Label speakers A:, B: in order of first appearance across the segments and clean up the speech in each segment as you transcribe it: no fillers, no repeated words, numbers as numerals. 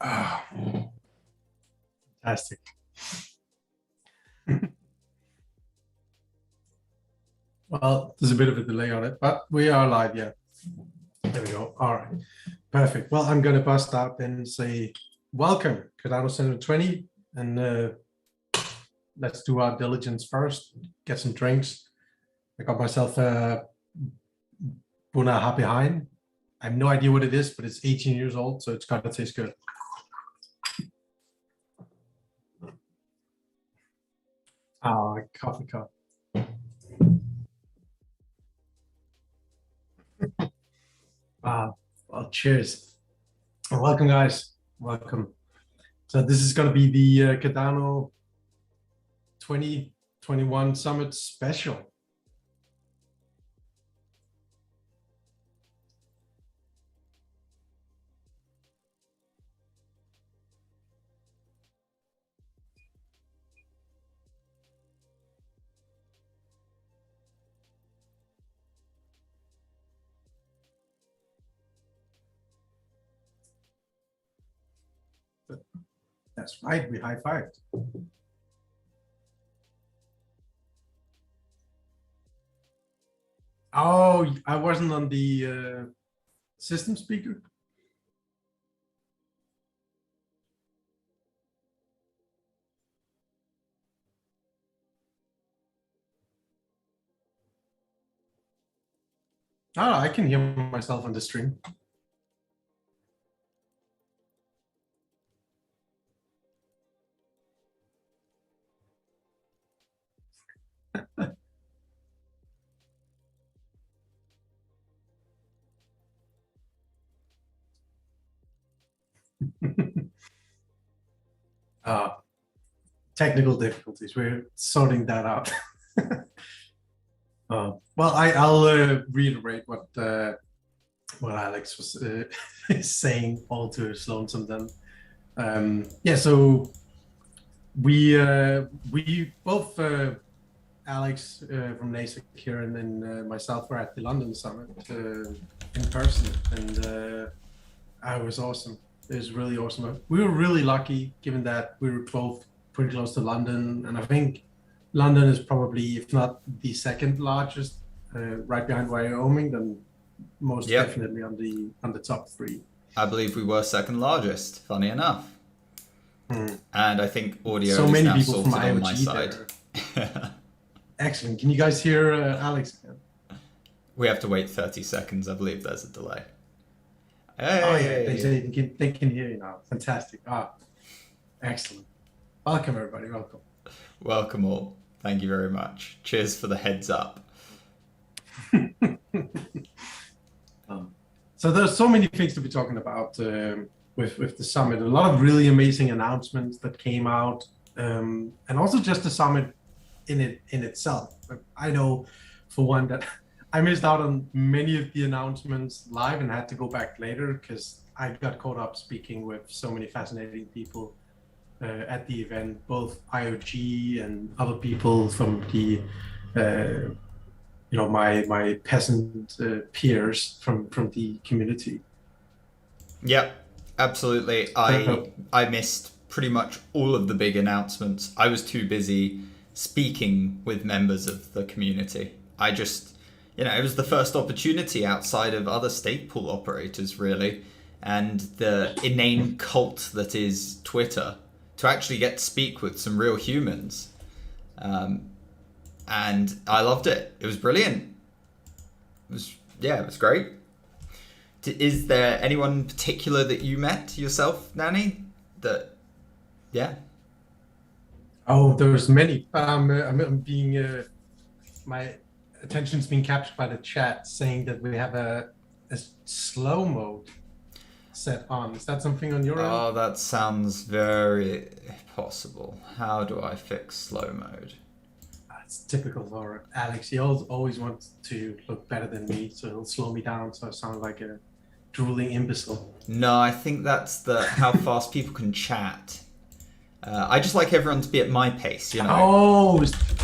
A: Ah, fantastic. Well, there's a bit of a delay on it, but we are live, yeah. There we go. All right, perfect. Well, I'm going to bust out and say welcome, Cardano 720, and let's do our diligence first, get some drinks. I got myself a Buna behind. I have no idea what it is, but it's 18 years old, so it's got to taste good. Ah, coffee cup. Well, cheers. And welcome, guys. Welcome. So this is going to be the Cardano 2021 Summit Special. That's right, we high-fived. Oh, I wasn't on the system speaker. Oh, I can hear myself on the stream. Technical difficulties. We're sorting that out. Well, I'll reiterate what Alex was saying, all to his lonesome then. Yeah, so we both Alex from NASEC here and then myself were at the London Summit in person, and it was awesome. It was really awesome. We were really lucky given that we were both pretty close to London, and I think London is probably, if not the second largest, right behind Wyoming, then most definitely on the top three.
B: I believe we were second largest, funny enough. And I think audio
A: so
B: is
A: many
B: now
A: people
B: sorted
A: from
B: on my
A: IoT
B: side.
A: Excellent. Can you guys hear Alex again?
B: We have to wait 30 seconds. I believe there's a delay.
A: Hey. Oh yeah, they say they can hear you now. Fantastic. Excellent. Welcome everybody. Welcome.
B: Welcome all. Thank you very much. Cheers for the heads up.
A: So there's so many things to be talking about with the summit. A lot of really amazing announcements that came out, and also just the summit in itself. I know, for one, that I missed out on many of the announcements live and had to go back later because I got caught up speaking with so many fascinating people at the event, both IoT and other people from the my peasant peers from the community.
B: Yeah, absolutely. I missed pretty much all of the big announcements. I was too busy speaking with members of the community. I just, it was the first opportunity outside of other stake pool operators, really, and the inane cult that is Twitter, to actually get to speak with some real humans. And I loved it. It was brilliant. It was great. Is there anyone in particular that you met yourself, Nani?
A: Oh, there's many. I'm being my attention's being captured by the chat saying that we have a slow mode set on. Is that something on your end?
B: Oh, that sounds very possible. How do I fix slow mode?
A: It's typical for Alex. He always wants to look better than me, so he'll slow me down so I sound like a drooling imbecile.
B: No, I think that's how fast people can chat. I just like everyone to be at my pace, you know?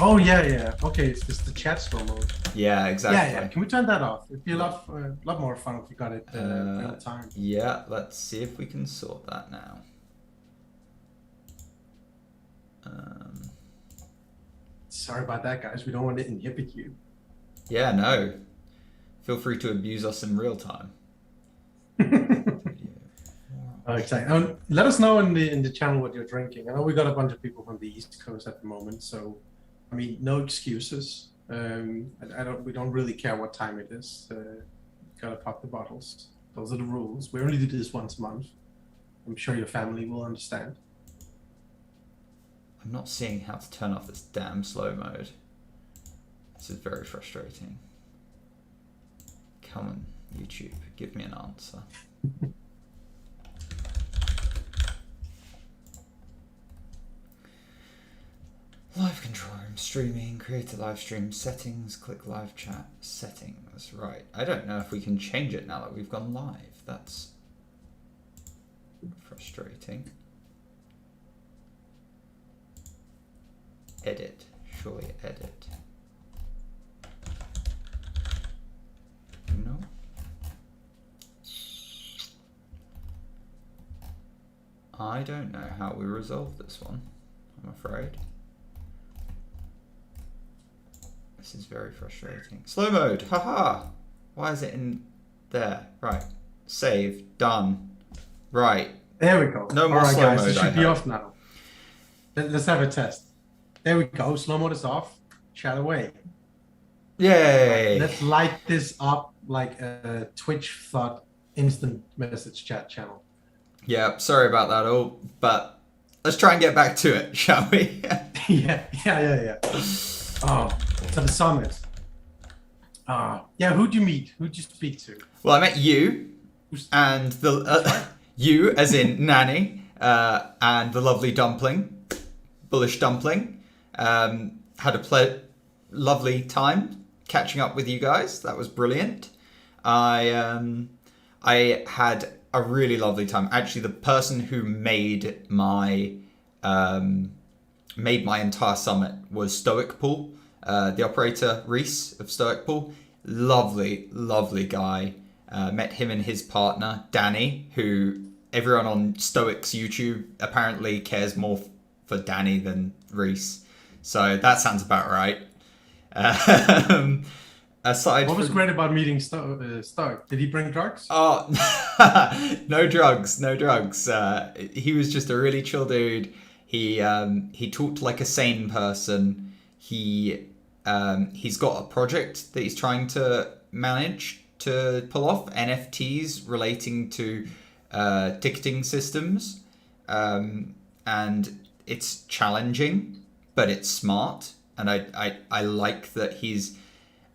A: Oh, yeah. Okay, it's just the chat slow mode.
B: Yeah, exactly.
A: Yeah. Can we turn that off? It'd be a lot more fun if we got it real time.
B: Yeah, let's see if we can sort that now.
A: Sorry about that, guys. We don't want to inhibit you.
B: Yeah, no. Feel free to abuse us in real time.
A: Exactly. Let us know in the channel what you're drinking. I know we got a bunch of people from the East Coast at the moment, so I mean, no excuses. We don't really care what time it is. Gotta pop the bottles. Those are the rules. We only do this once a month. I'm sure your family will understand.
B: I'm not seeing how to turn off this damn slow mode. This is very frustrating. Come on, YouTube, give me an answer. Live control room, streaming, create a live stream, settings, click live chat, settings. Right, I don't know if we can change it now that we've gone live. That's frustrating. Edit, surely edit. No. I don't know how we resolve this one, I'm afraid. This is very frustrating. Slow mode, haha! Why is it in there? Right, save, done. Right.
A: There we go.
B: No more slow
A: guys,
B: mode.
A: It should be off now. Let's have a test. There we go. Slow mode is off. Chat away.
B: Yay!
A: Right, let's light this up like a Twitch thought instant message chat channel.
B: Yeah, sorry about that all, but let's try and get back to it, shall we?
A: Yeah. Oh, to the summit. Yeah, who'd you meet? Who'd you speak to?
B: Well, I met you, and the you, as in Nanny, and the lovely Dumpling, Bullish Dumpling. Had a lovely time catching up with you guys. That was brilliant. I had a really lovely time. Actually, the person who made my entire summit was Stoic Pool, the operator Reese of Stoic Pool. Lovely guy. Met him and his partner Danny, who everyone on Stoic's YouTube apparently cares more for Danny than Reese. So that sounds about right. Aside
A: what was great about meeting Stoic? Did he bring drugs?
B: Oh, no drugs. He was just a really chill dude. He talked like a sane person. He's got a project that he's trying to manage to pull off, NFTs relating to ticketing systems, and it's challenging, but it's smart, and I like that he's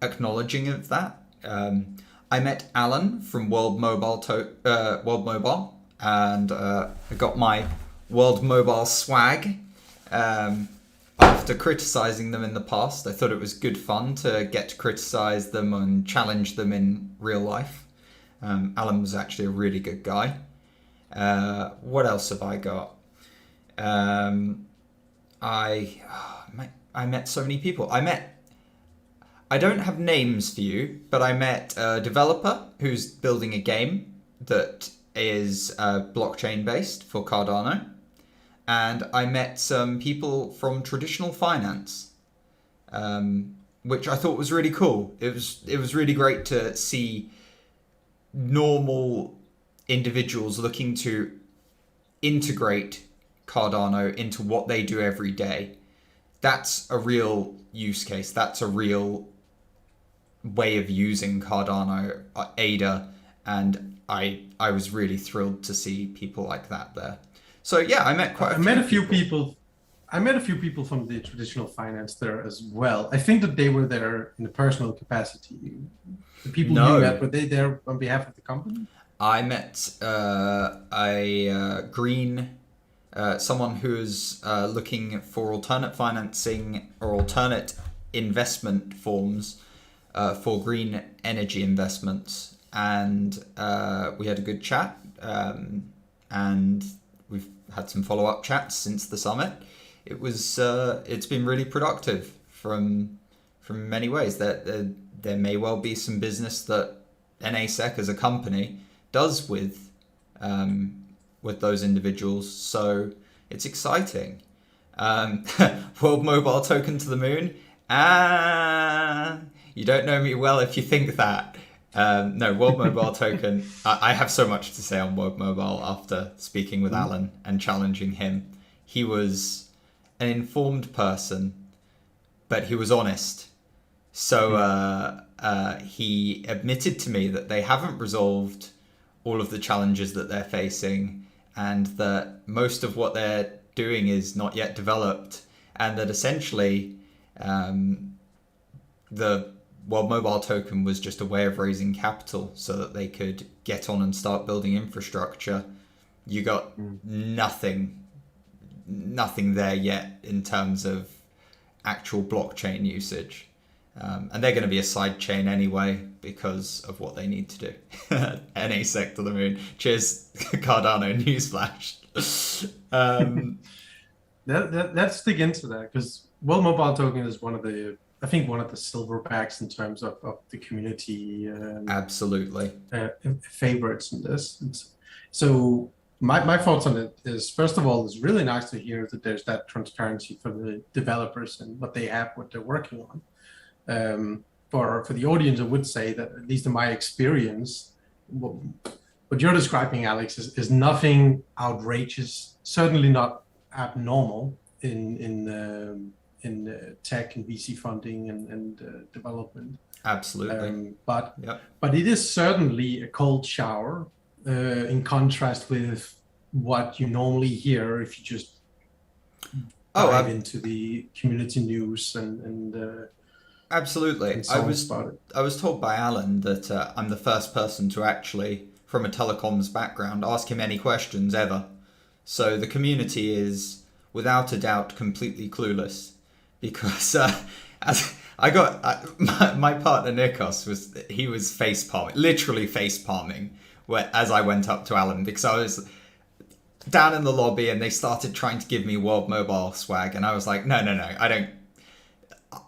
B: acknowledging of that. I met Alan from World Mobile, and I got my World Mobile swag. After criticizing them in the past, I thought it was good fun to get to criticize them and challenge them in real life. Alan was actually a really good guy. What else have I got? I met so many people. I don't have names for you, but I met a developer who's building a game that is blockchain based for Cardano. And I met some people from traditional finance, which I thought was really cool. It was really great to see normal individuals looking to integrate Cardano into what they do every day. That's a real use case. That's a real way of using Cardano, ADA, and I was really thrilled to see people like that there. So yeah, I met a few people.
A: I met a few people from the traditional finance there as well. I think that they were there in a personal capacity. The people you met, were they there on behalf of the company?
B: I met someone who's looking for alternate financing or alternate investment forms for green energy investments, and we had a good chat, and we've had some follow-up chats since the summit. It was it's been really productive from many ways. That there may well be some business that NASEC as a company does with those individuals. So it's exciting. World Mobile Token to the moon. You don't know me well if you think that. No, World Mobile Token. I have so much to say on World Mobile after speaking with Alan and challenging him. He was an informed person, but he was honest. So he admitted to me that they haven't resolved all of the challenges that they're facing, and that most of what they're doing is not yet developed, and that essentially the World Mobile Token was just a way of raising capital so that they could get on and start building infrastructure. You got nothing there yet in terms of actual blockchain usage. And they're going to be a side chain anyway because of what they need to do. NASEC to the moon. Cheers, Cardano newsflash.
A: Let's dig into that, because World Mobile Token is one of the silverbacks in terms of the community.
B: Absolutely.
A: Favorites in this. So my thoughts on it is, first of all, it's really nice to hear that there's that transparency for the developers and what they have, what they're working on. For the audience, I would say that, at least in my experience, what you're describing, Alex, is nothing outrageous, certainly not abnormal in tech and VC funding and development.
B: Absolutely.
A: But it is certainly a cold shower in contrast with what you normally hear if you just dive into the community news and
B: absolutely. I was told by Alan that I'm the first person to actually, from a telecoms background, ask him any questions ever. So the community is, without a doubt, completely clueless, because as I got my partner Nikos was literally face palming as I went up to Alan, because I was down in the lobby and they started trying to give me World Mobile swag, and I was like, no, I don't.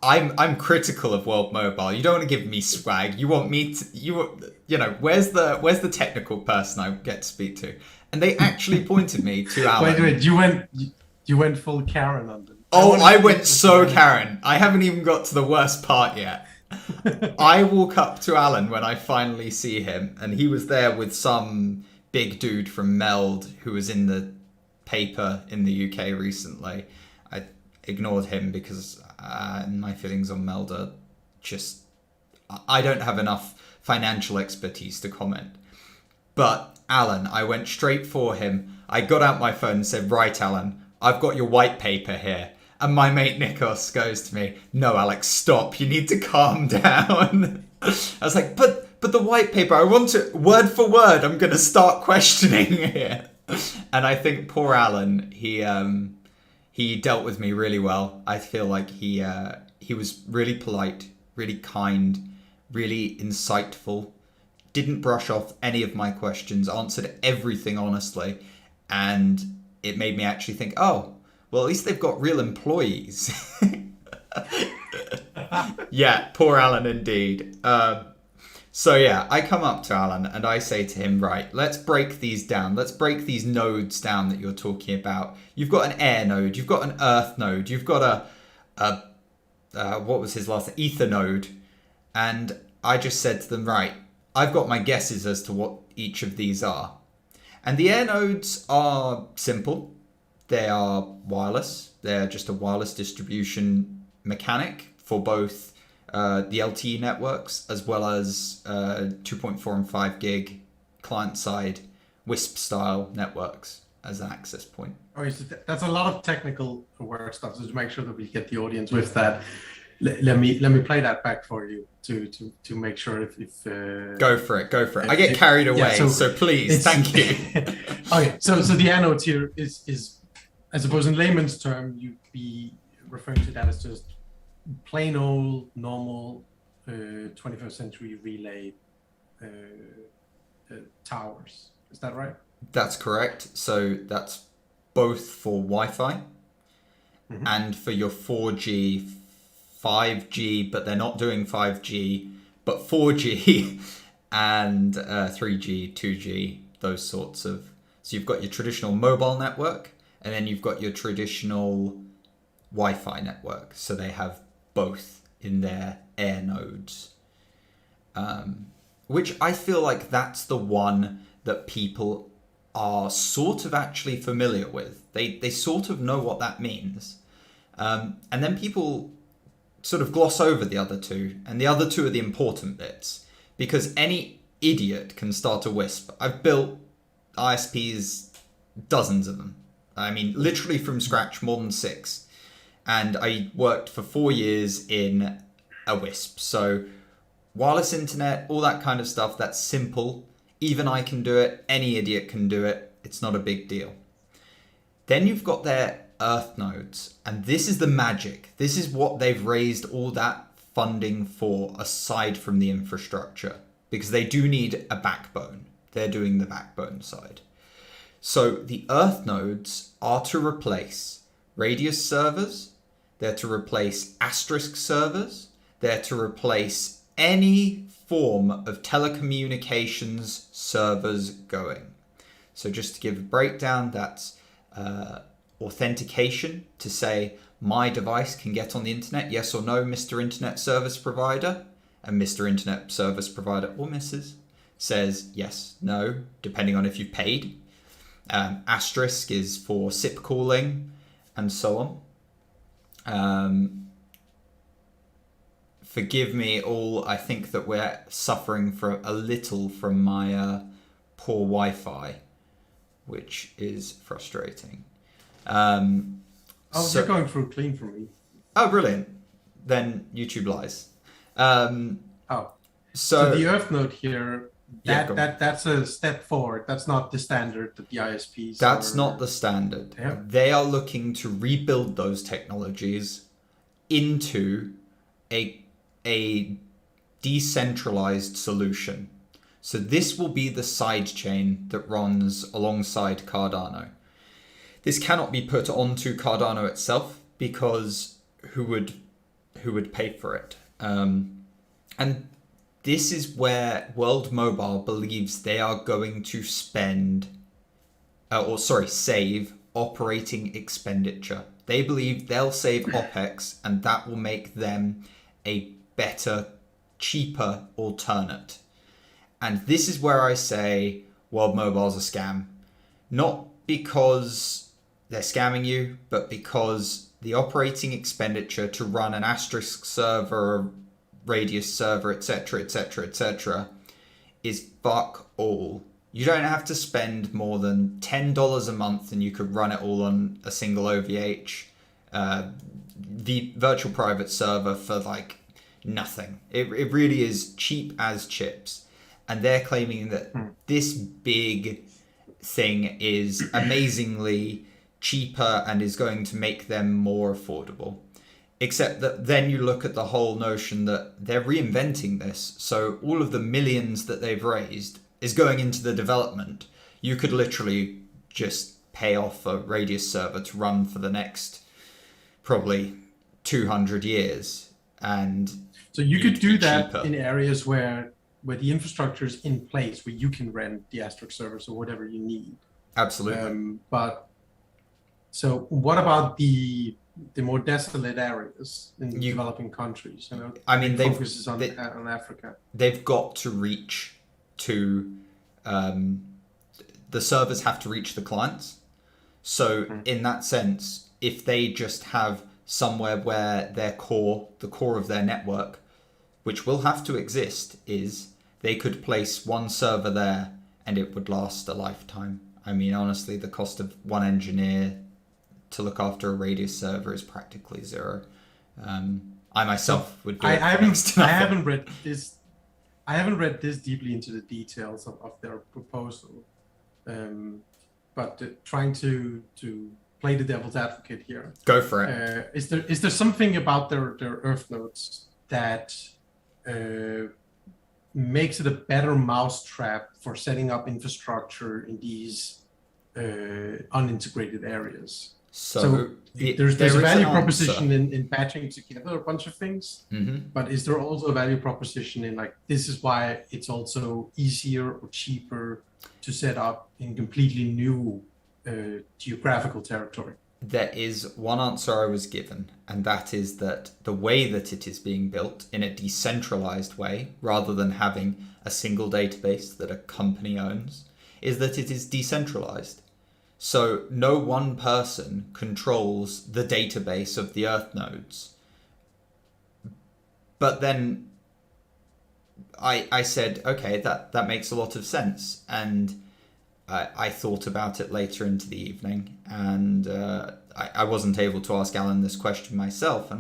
B: I'm critical of World Mobile. You don't want to give me swag. You want me to, where's the technical person I get to speak to? And they actually pointed me to Alan.
A: Wait, you went full Karen on them.
B: I went so Karen. I haven't even got to the worst part yet. I walk up to Alan when I finally see him, and he was there with some big dude from Meld who was in the paper in the UK recently. I ignored him because my feelings on Meld are just... I don't have enough financial expertise to comment. But Alan, I went straight for him. I got out my phone and said, right, Alan, I've got your white paper here. And my mate Nikos goes to me, no, Alex, stop. You need to calm down. I was like, but the white paper, I want to, word for word, I'm going to start questioning here. And I think poor Alan, he dealt with me really well. I feel like he was really polite, really kind, really insightful, didn't brush off any of my questions, answered everything honestly. And it made me actually think, oh, well, at least they've got real employees. Yeah, poor Alan indeed. So yeah, I come up to Alan and I say to him, right, let's break these down. Let's break these nodes down that you're talking about. You've got an air node, you've got an earth node, you've got what was his last, ether node. And I just said to them, right, I've got my guesses as to what each of these are. And the air nodes are simple. They are wireless. They're just a wireless distribution mechanic for both the LTE networks as well as 2.4 and 5 gig client-side WISP-style networks as an access point.
A: Okay, so that's a lot of technical work stuff. So to make sure that we get the audience with that, let me play that back for you to make sure if
B: go for it. I get carried away, so please, thank you.
A: Okay, so the anode here is I suppose in layman's term you'd be referring to that as just plain old normal 21st century relay towers. Is that right?
B: That's correct. So that's both for Wi-Fi and for your 4G, 5G, but they're not doing 5G, but 4G and 3G, 2G, those sorts of. So you've got your traditional mobile network, and then you've got your traditional Wi-Fi network. So they have both in their air nodes, which I feel like that's the one that people are sort of actually familiar with. They sort of know what that means. And then people sort of gloss over the other two, and the other two are the important bits, because any idiot can start a WISP. I've built ISPs, dozens of them. I mean, literally from scratch, more than 6. And I worked for 4 years in a WISP. So wireless internet, all that kind of stuff, that's simple. Even I can do it. Any idiot can do it. It's not a big deal. Then you've got their earth nodes. And this is the magic. This is what they've raised all that funding for, aside from the infrastructure. Because they do need a backbone. They're doing the backbone side. So the earth nodes are to replace radius servers. They're to replace asterisk servers. They're to replace any form of telecommunications servers going. So just to give a breakdown, that's authentication to say my device can get on the internet, yes or no, Mr. Internet Service Provider. And Mr. Internet Service Provider, or Mrs. says yes, no, depending on if you've paid. Asterisk is for SIP calling and so on. Forgive me all, I think that we're suffering for a little from my poor Wi-Fi, which is frustrating.
A: You're going through clean for me.
B: Oh, brilliant. Then YouTube lies.
A: So the earth node here, that's a step forward. That's not the standard that the ISPs.
B: That's not the standard. Yeah. They are looking to rebuild those technologies into a decentralized solution. So this will be the side chain that runs alongside Cardano. This cannot be put onto Cardano itself because who would pay for it? And this is where World Mobile believes they are going to save operating expenditure. They believe they'll save OPEX, and that will make them a better, cheaper alternate. And this is where I say World Mobile's a scam. Not because they're scamming you, but because the operating expenditure to run an asterisk server, radius server, etc., etc., etc., is fuck all. You don't have to spend more than $10 a month, and you could run it all on a single OVH, the virtual private server for like nothing. It really is cheap as chips, and they're claiming that this big thing is amazingly cheaper and is going to make them more affordable. Except that then you look at the whole notion that they're reinventing this. So all of the millions that they've raised is going into the development. You could literally just pay off a radius server to run for the next probably 200 years. And
A: so you could do that cheaper in areas where the infrastructure is in place, where you can rent the asterisk servers or whatever you need.
B: Absolutely.
A: But so what about the more desolate areas in developing countries?
B: I mean,
A: focuses on Africa.
B: They've got to reach to the servers have to reach the clients. So in that sense, if they just have somewhere where the core of their network, which will have to exist, is they could place one server there and it would last a lifetime. I mean, honestly, the cost of one engineer to look after a radius server is practically zero. I myself would do it.
A: I haven't read this deeply into the details of their proposal, but trying to play the devil's advocate here.
B: Go for it.
A: Is there something about their earth nodes that makes it a better mousetrap for setting up infrastructure in these unintegrated areas.
B: So
A: there's a value
B: an
A: proposition in batching together a bunch of things, but is there also a value proposition in like, this is why it's also easier or cheaper to set up in completely new geographical territory?
B: There is one answer I was given, and that is that the way that it is being built in a decentralized way, rather than having a single database that a company owns, is that it is decentralized. So no one person controls the database of the Earth nodes. But then I said, okay, that makes a lot of sense. And I thought about it later into the evening, and I wasn't able to ask Alan this question myself.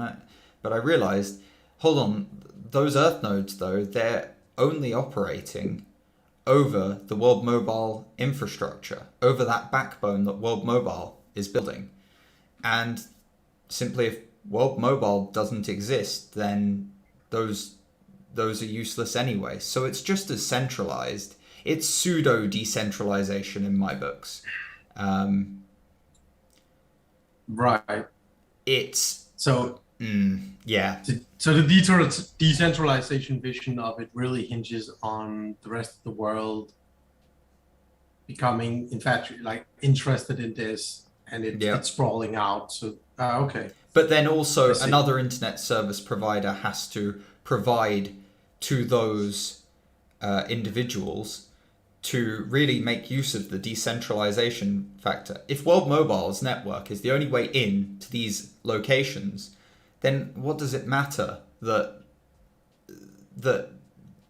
B: But I realized, hold on, those Earth nodes, though, they're only operating over the World Mobile infrastructure, over that backbone that World Mobile is building. And simply, if World Mobile doesn't exist, then those are useless anyway. So it's just as centralized. It's pseudo decentralization in my books.
A: Right.
B: It's
A: so
B: yeah.
A: So the decentralization vision of it really hinges on the rest of the world becoming, in fact, like interested in this, and it's sprawling out. So okay.
B: But then also another internet service provider has to provide to those individuals to really make use of the decentralization factor. If World Mobile's network is the only way in to these locations, then what does it matter that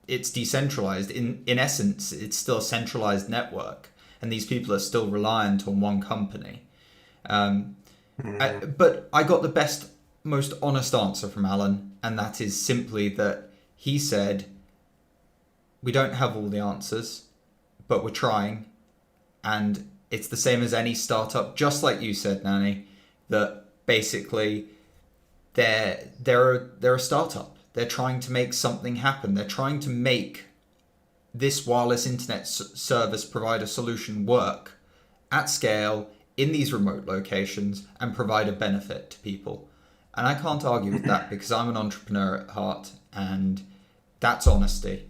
B: it's decentralized? In essence, it's still a centralized network, and these people are still reliant on one company. But I got the best, most honest answer from Alan, and that is simply that he said, we don't have all the answers, but we're trying. And it's the same as any startup, just like you said, Nani, that basically they're a startup. They're trying to make something happen. They're trying to make this wireless internet service provider solution work at scale in these remote locations and provide a benefit to people. And I can't argue with that, because I'm an entrepreneur at heart, and that's honesty.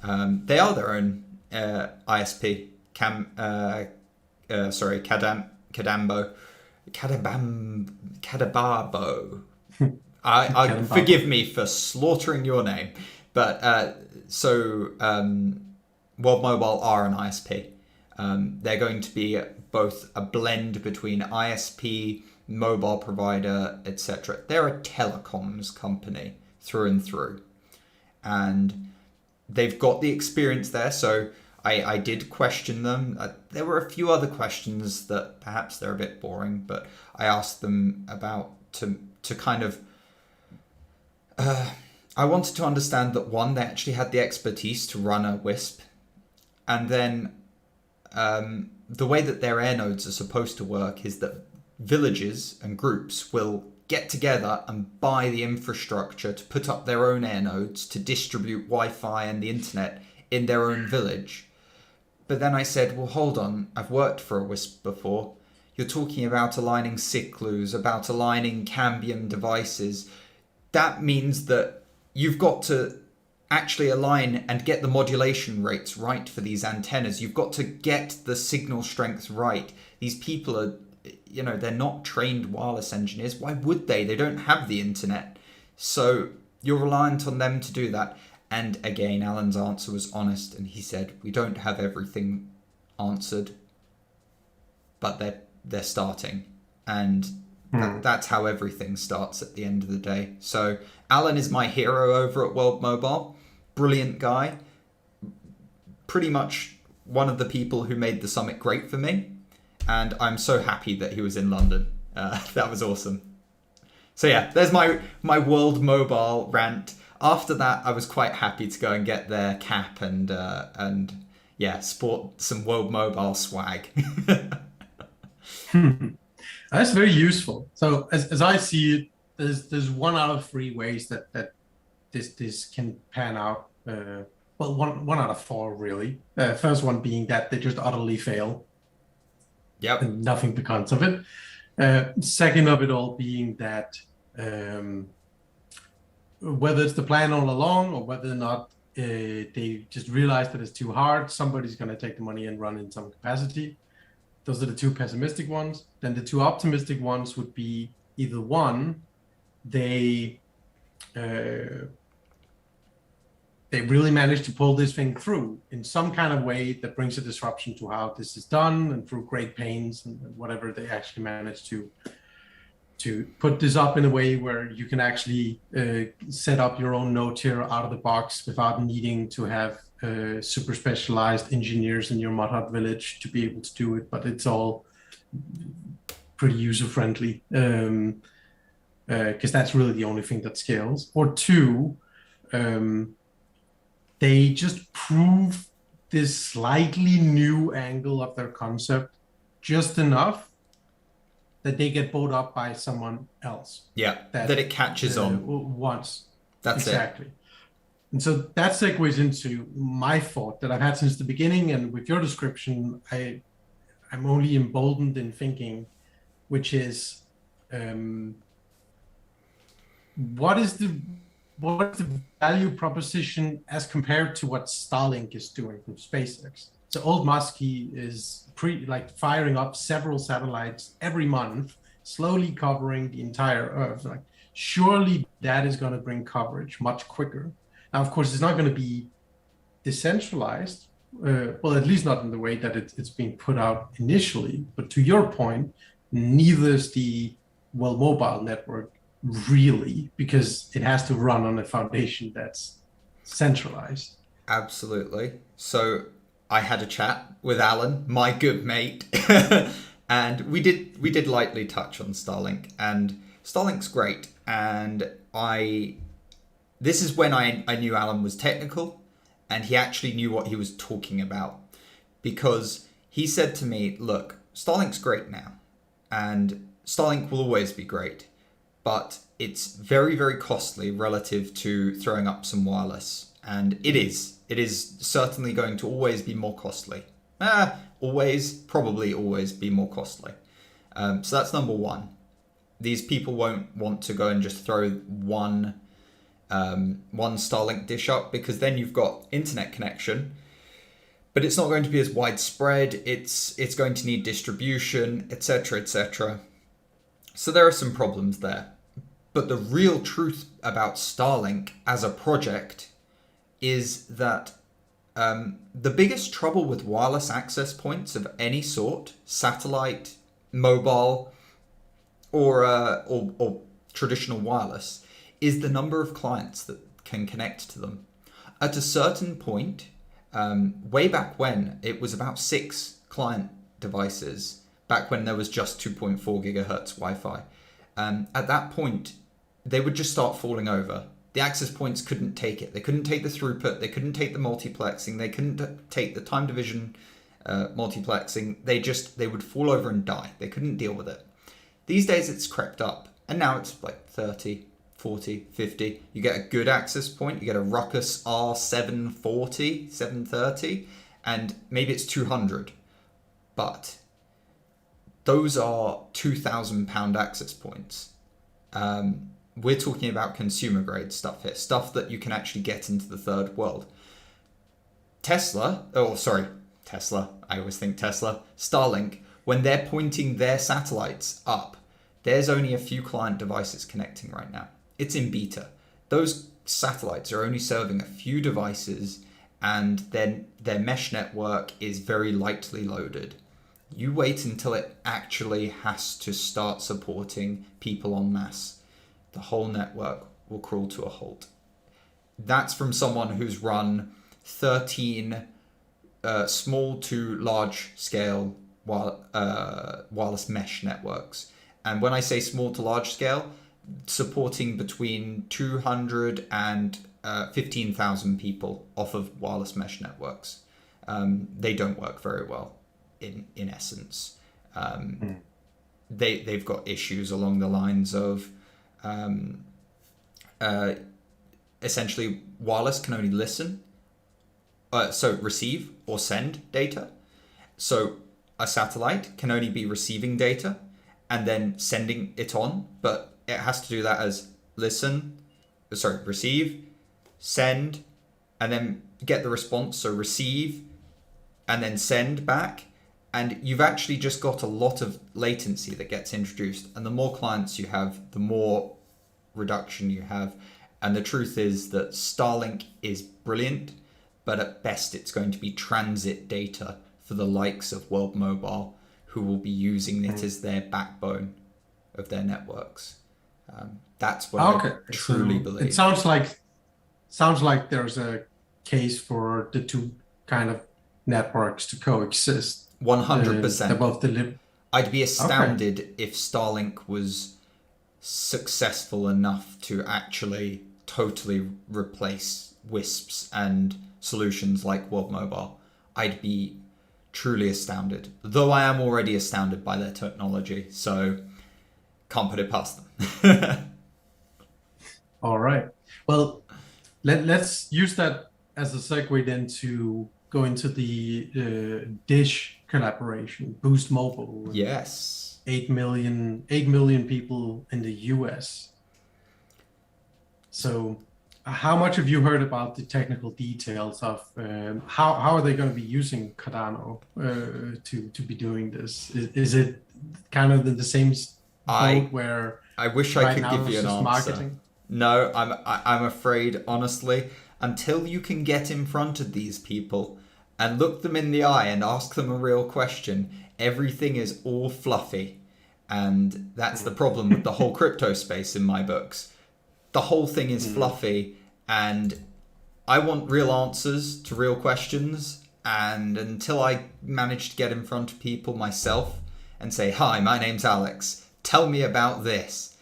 B: They are their own ISP, Cadababo. Forgive me for slaughtering your name, but World Mobile are an ISP. They're going to be both a blend between ISP, mobile provider, etc. They're a telecoms company through and through, and they've got the experience there. So I did question them. There were a few other questions that perhaps they're a bit boring, but I asked them about to kind of I wanted to understand that, one, they actually had the expertise to run a WISP, and then the way that their air nodes are supposed to work is that villages and groups will get together and buy the infrastructure to put up their own air nodes to distribute Wi-Fi and the internet in their own village. But then I said, well, hold on, I've worked for a WISP before. You're talking about aligning CICLUs, about aligning Cambium devices. That means that you've got to actually align and get the modulation rates right for these antennas. You've got to get the signal strength right. These people are, they're not trained wireless engineers. Why would they? They don't have the internet. So you're reliant on them to do that. And again, Alan's answer was honest, and he said, we don't have everything answered, but they're starting. And that's how everything starts at the end of the day. So Alan is my hero over at World Mobile. Brilliant guy. Pretty much one of the people who made the summit great for me. And I'm so happy that he was in London. That was awesome. So yeah, there's my World Mobile rant. After that, I was quite happy to go and get their cap and sport some World Mobile swag.
A: That's very useful. So as I see it, there's 1 out of 3 ways that this can pan out. Well, one out of 4 really. First one being that they just utterly fail.
B: Yep.
A: and nothing becomes of it. Second of it all being that whether it's the plan all along or whether or not they just realize that it's too hard, somebody's going to take the money and run in some capacity. Those are the two pessimistic ones. Then the two optimistic ones would be either one, they really managed to pull this thing through in some kind of way that brings a disruption to how this is done, and through great pains and whatever, they actually managed to put this up in a way where you can actually set up your own node tier out of the box without needing to have super specialized engineers in your Mudhut village to be able to do it. But it's all pretty user friendly, because that's really the only thing that scales. Or two, they just prove this slightly new angle of their concept just enough that they get bought up by someone else.
B: Yeah, that it catches on.
A: Once.
B: That's
A: exactly. And so that segues into my thought that I've had since the beginning, and with your description, I'm only emboldened in thinking, which is, what is the value proposition as compared to what Starlink is doing from SpaceX? So old Muskie is firing up several satellites every month, slowly covering the entire Earth. Like, surely that is going to bring coverage much quicker. Now, of course, it's not going to be decentralized, well, at least not in the way that it's being put out initially. But to your point, neither is the mobile network really, because it has to run on a foundation that's centralized.
B: Absolutely. So I had a chat with Alan, my good mate, and we did lightly touch on Starlink, and Starlink's great. And this is when I knew Alan was technical, and he actually knew what he was talking about, because he said to me, look, Starlink's great now, and Starlink will always be great, but it's very, very costly relative to throwing up some wireless. And it is certainly going to always be more costly. Probably always be more costly. So that's number one. These people won't want to go and just throw one Starlink dish up, because then you've got internet connection, but it's not going to be as widespread. It's going to need distribution, etc., etc. So there are some problems there. But the real truth about Starlink as a project is that the biggest trouble with wireless access points of any sort, satellite, mobile, or traditional wireless, is the number of clients that can connect to them. At a certain point, way back when, it was about 6 client devices, back when there was just 2.4 gigahertz Wi-Fi. At that point, they would just start falling over. The access points couldn't take it. They couldn't take the throughput. They couldn't take the multiplexing. They couldn't take the time division multiplexing. They would fall over and die. They couldn't deal with it. These days it's crept up, and now it's like 30, 40, 50. You get a good access point. You get a Ruckus R740, 730, and maybe it's 200. But those are £2,000 access points. We're talking about consumer grade stuff here, stuff that you can actually get into the third world. Tesla, I always think Tesla, Starlink, when they're pointing their satellites up, there's only a few client devices connecting right now. It's in beta. Those satellites are only serving a few devices, and then their mesh network is very lightly loaded. You wait until it actually has to start supporting people en masse. The whole network will crawl to a halt. That's from someone who's run 13 small to large scale wireless mesh networks. And when I say small to large scale, supporting between 200 and 15,000 people off of wireless mesh networks. They don't work very well in essence. They've got issues along the lines of essentially wireless can only receive or send data. So a satellite can only be receiving data and then sending it on, but it has to do that as receive, send, and then get the response. So receive and then send back. And you've actually just got a lot of latency that gets introduced. And the more clients you have, the more reduction you have. And the truth is that Starlink is brilliant, but at best it's going to be transit data for the likes of World Mobile, who will be using it as their backbone of their networks. That's what I truly believe.
A: It sounds like there's a case for the two kind of networks to coexist.
B: 100%. I'd be astounded if Starlink was successful enough to actually totally replace WISPs and solutions like World Mobile. I'd be truly astounded, though I am already astounded by their technology, so can't put it past them.
A: All right. Well, let's use that as a segue then to go into the Dish collaboration, Boost Mobile.
B: Yes.
A: 8 million people in the US. So how much have you heard about the technical details of how are they going to be using Cardano to be doing this? Is it kind of in the same boat where
B: I wish I could give you an answer.
A: Marketing?
B: No, I'm afraid, honestly, until you can get in front of these people and look them in the eye and ask them a real question, everything is all fluffy. And that's the problem with the whole crypto space in my books. The whole thing is fluffy, and I want real answers to real questions. And until I manage to get in front of people myself and say, "Hi, my name's Alex. Tell me about this,"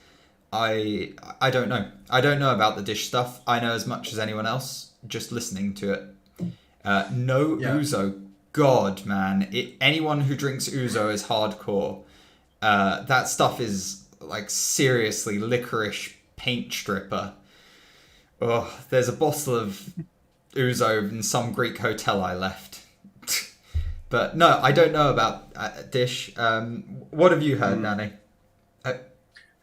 B: I don't know. I don't know about the Dish stuff. I know as much as anyone else just listening to it. Ouzo. God, man. Anyone who drinks Ouzo is hardcore. That stuff is like seriously licorice paint stripper. Oh, there's a bottle of Ouzo in some Greek hotel I left. But no, I don't know about Dish. What have you heard, Nani?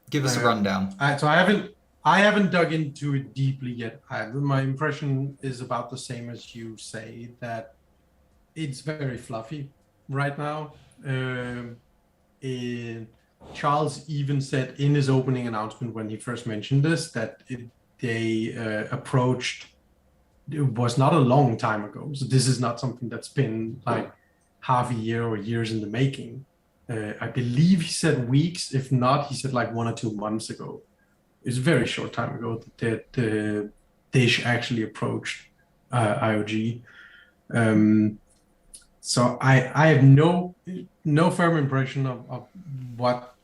B: Give us a rundown.
A: So I haven't dug into it deeply yet. My impression is about the same as you say, that it's very fluffy right now. Charles even said in his opening announcement when he first mentioned this that they approached. It was not a long time ago, so this is not something that's been like half a year or years in the making. I believe he said weeks. If not, he said like 1 or 2 months ago. It's a very short time ago that Dish actually approached IOG. So I have no firm impression of what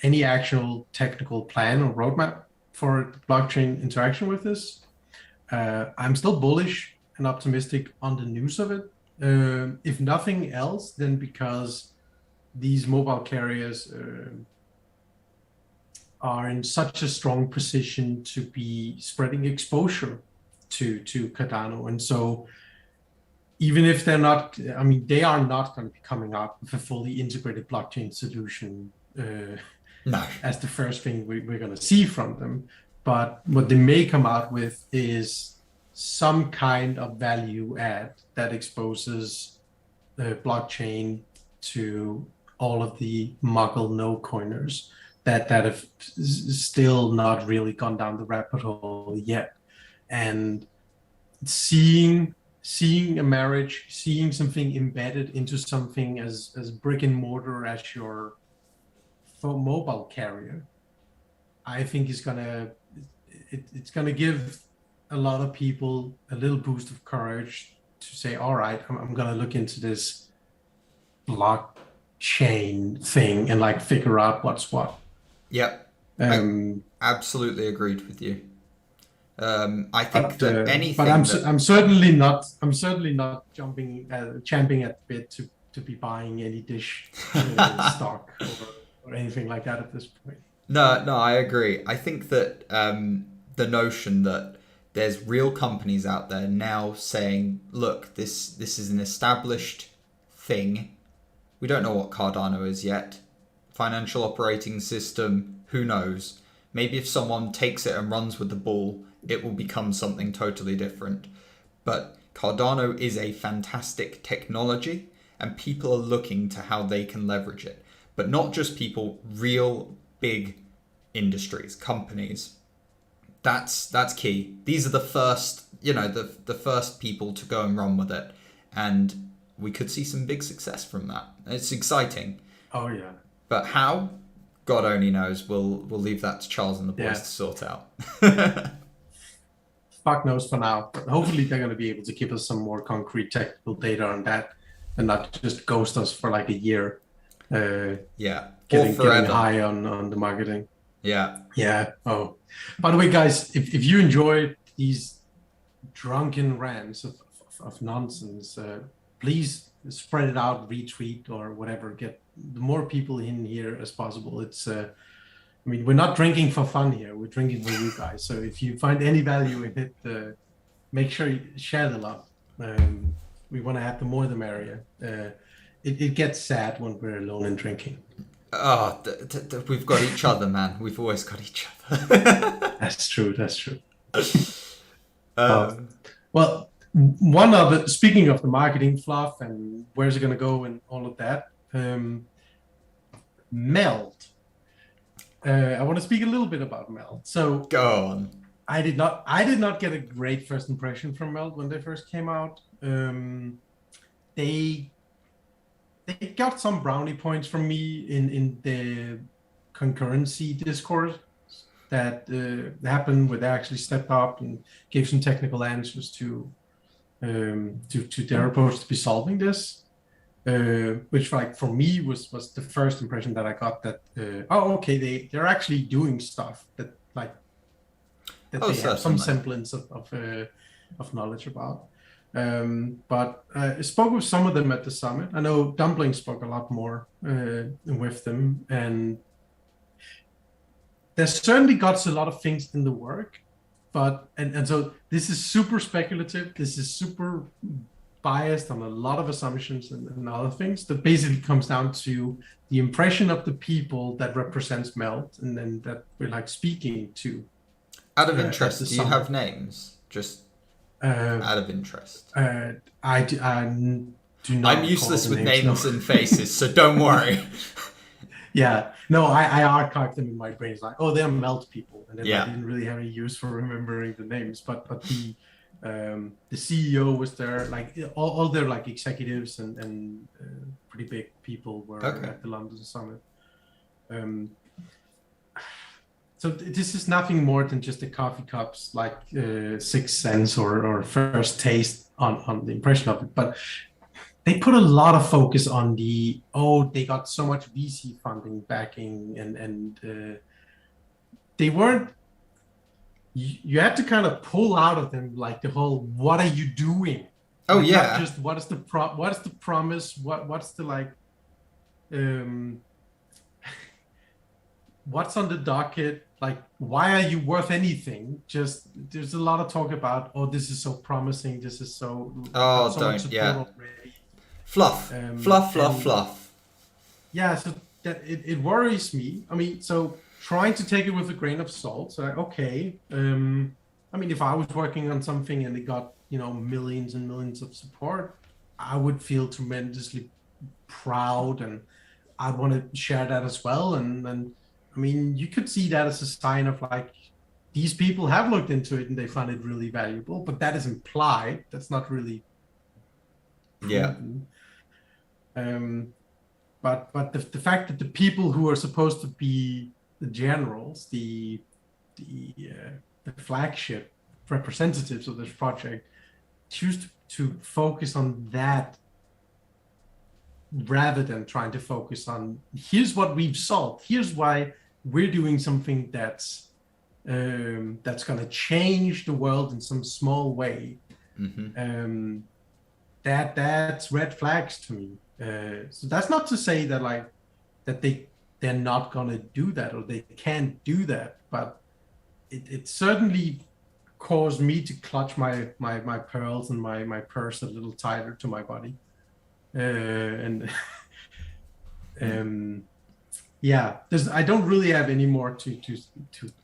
A: any actual technical plan or roadmap for blockchain interaction with this. I'm still bullish and optimistic on the news of it. If nothing else, then because these mobile carriers are in such a strong position to be spreading exposure to Cardano. And so even if they're not, I mean, they are not going to be coming up with a fully integrated blockchain solution as the first thing we're going to see from them. But what they may come out with is some kind of value add that exposes the blockchain to all of the muggle no-coiners that have still not really gone down the rabbit hole yet. And seeing a marriage, seeing something embedded into something as brick and mortar as your phone mobile carrier, I think it's gonna give a lot of people a little boost of courage to say, all right, I'm gonna look into this blockchain thing and like figure out what's what.
B: Yep. I absolutely agreed with you. I think that anything.
A: But I'm certainly not champing at the bit to be buying any Dish stock or anything like that at this point.
B: No, I agree. I think that the notion that there's real companies out there now saying, look, this is an established thing. We don't know what Cardano is yet. Financial operating system, who knows? Maybe if someone takes it and runs with the ball, it will become something totally different. But Cardano is a fantastic technology, and people are looking to how they can leverage it. But not just people, real big industries, companies. That's key. These are the first, the first people to go and run with it. And we could see some big success from that. It's exciting.
A: Oh, yeah.
B: But how? God only knows. We'll leave that to Charles and the boys to sort out.
A: Fuck knows for now. But hopefully they're going to be able to give us some more concrete technical data on that and not just ghost us for like a year. Getting high on the marketing. Yeah. Oh, by the way, guys, if you enjoyed these drunken rants of nonsense, please spread it out, retweet or whatever. Get the more people in here as possible. It's we're not drinking for fun here. We're drinking for you guys. So if you find any value in it, make sure you share the love. We want to have the more the merrier. It gets sad when we're alone and drinking.
B: Oh, we've got each other, man. We've always got each other.
A: That's true. Well, one other, speaking of the marketing fluff and where's it going to go and all of that, Meld. I want to speak a little bit about Meld. So
B: go on.
A: I did not get a great first impression from Meld when they first came out. They got some brownie points from me in the concurrency Discord that happened where they actually stepped up and gave some technical answers to their approach to be solving this, which like for me was the first impression that I got that they're actually doing stuff that they have some semblance of knowledge about. But I spoke with some of them at the summit. I know Dumpling spoke a lot more with them, and there's certainly got a lot of things in the work, but and so this is super speculative. This is super biased on a lot of assumptions and other things that basically comes down to the impression of the people that represents Meld and then that we're like speaking to.
B: Out of interest, do you have names? Just out of interest.
A: I do not.
B: I'm useless with names and faces, so don't worry.
A: Yeah, no, I archived them in my brain. It's like, oh, they're Meld people, and then I didn't really have any use for remembering the names. But the CEO was there, like all their like executives and pretty big people were at the London summit. So this is nothing more than just the coffee cups, like 6 cents or first taste on the impression of it. But they put a lot of focus on they got so much VC funding backing and they weren't, you had to kind of pull out of them like the whole, what are you doing?
B: Oh,
A: like,
B: yeah.
A: Not just what is the promise? What's the like, what's on the docket? Like, why are you worth anything? Just there's a lot of talk about, this is so promising. This is so already.
B: Fluff. Fluff.
A: Yeah, so that it worries me. I mean, so trying to take it with a grain of salt. So okay. I mean, if I was working on something and it got millions and millions of support, I would feel tremendously proud and I'd want to share that as well. And I mean, you could see that as a sign of like, these people have looked into it and they found it really valuable, but that is implied. That's not really proven. But the fact that the people who are supposed to be the generals, the flagship representatives of this project, choose to focus on that rather than trying to focus on, here's what we've solved. Here's why we're doing something that's going to change the world in some small way. Mm-hmm. That's red flags to me. So that's not to say that like that they're not going to do that or they can't do that, but it certainly caused me to clutch my pearls and my purse a little tighter to my body. And Yeah, I don't really have any more to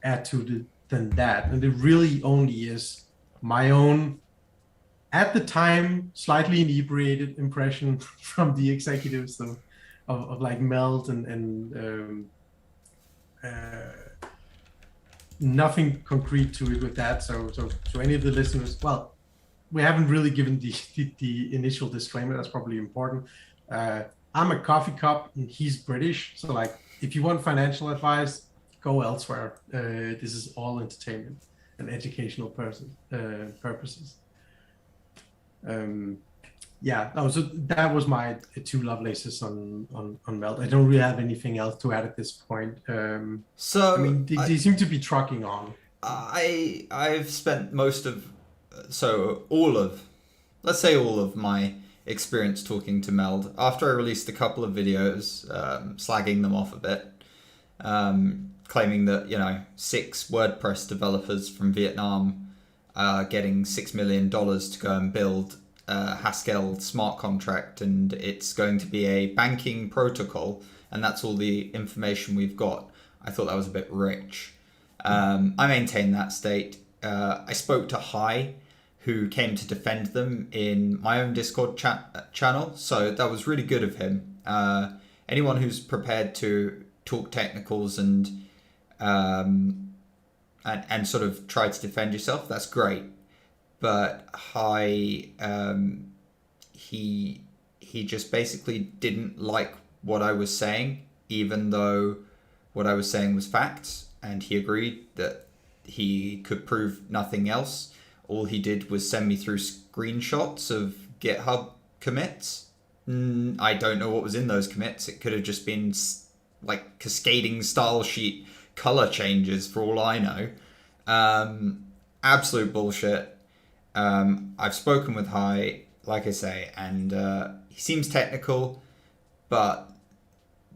A: add than that, and it really only is my own, at the time, slightly inebriated impression from the executives of like Meld and nothing concrete to it with that. So to any of the listeners, well, we haven't really given the initial disclaimer. That's probably important. I'm a coffee cup and he's British. So like, if you want financial advice, go elsewhere. This is all entertainment and educational purposes. Yeah, so that was my two Lovelaces on Meld. I don't really have anything else to add at this point.
B: So
A: I mean, they seem to be trucking on.
B: I've spent let's say all of my experience talking to Meld after I released a couple of videos slagging them off a bit, claiming that 6 WordPress developers from Vietnam are getting $6 million to go and build Haskell smart contract, and it's going to be a banking protocol, and that's all the information we've got. I thought that was a bit rich. I maintain that state. I spoke to Hai, who came to defend them in my own Discord channel, so that was really good of him. Anyone who's prepared to talk technicals and sort of try to defend yourself, that's great. But Hai, he just basically didn't like what I was saying, even though what I was saying was facts, and he agreed that he could prove nothing else. All he did was send me through screenshots of GitHub commits. I don't know what was in those commits. It could have just been like cascading style sheet color changes for all I know. Absolute bullshit. I've spoken with Hai, like I say, and he seems technical, but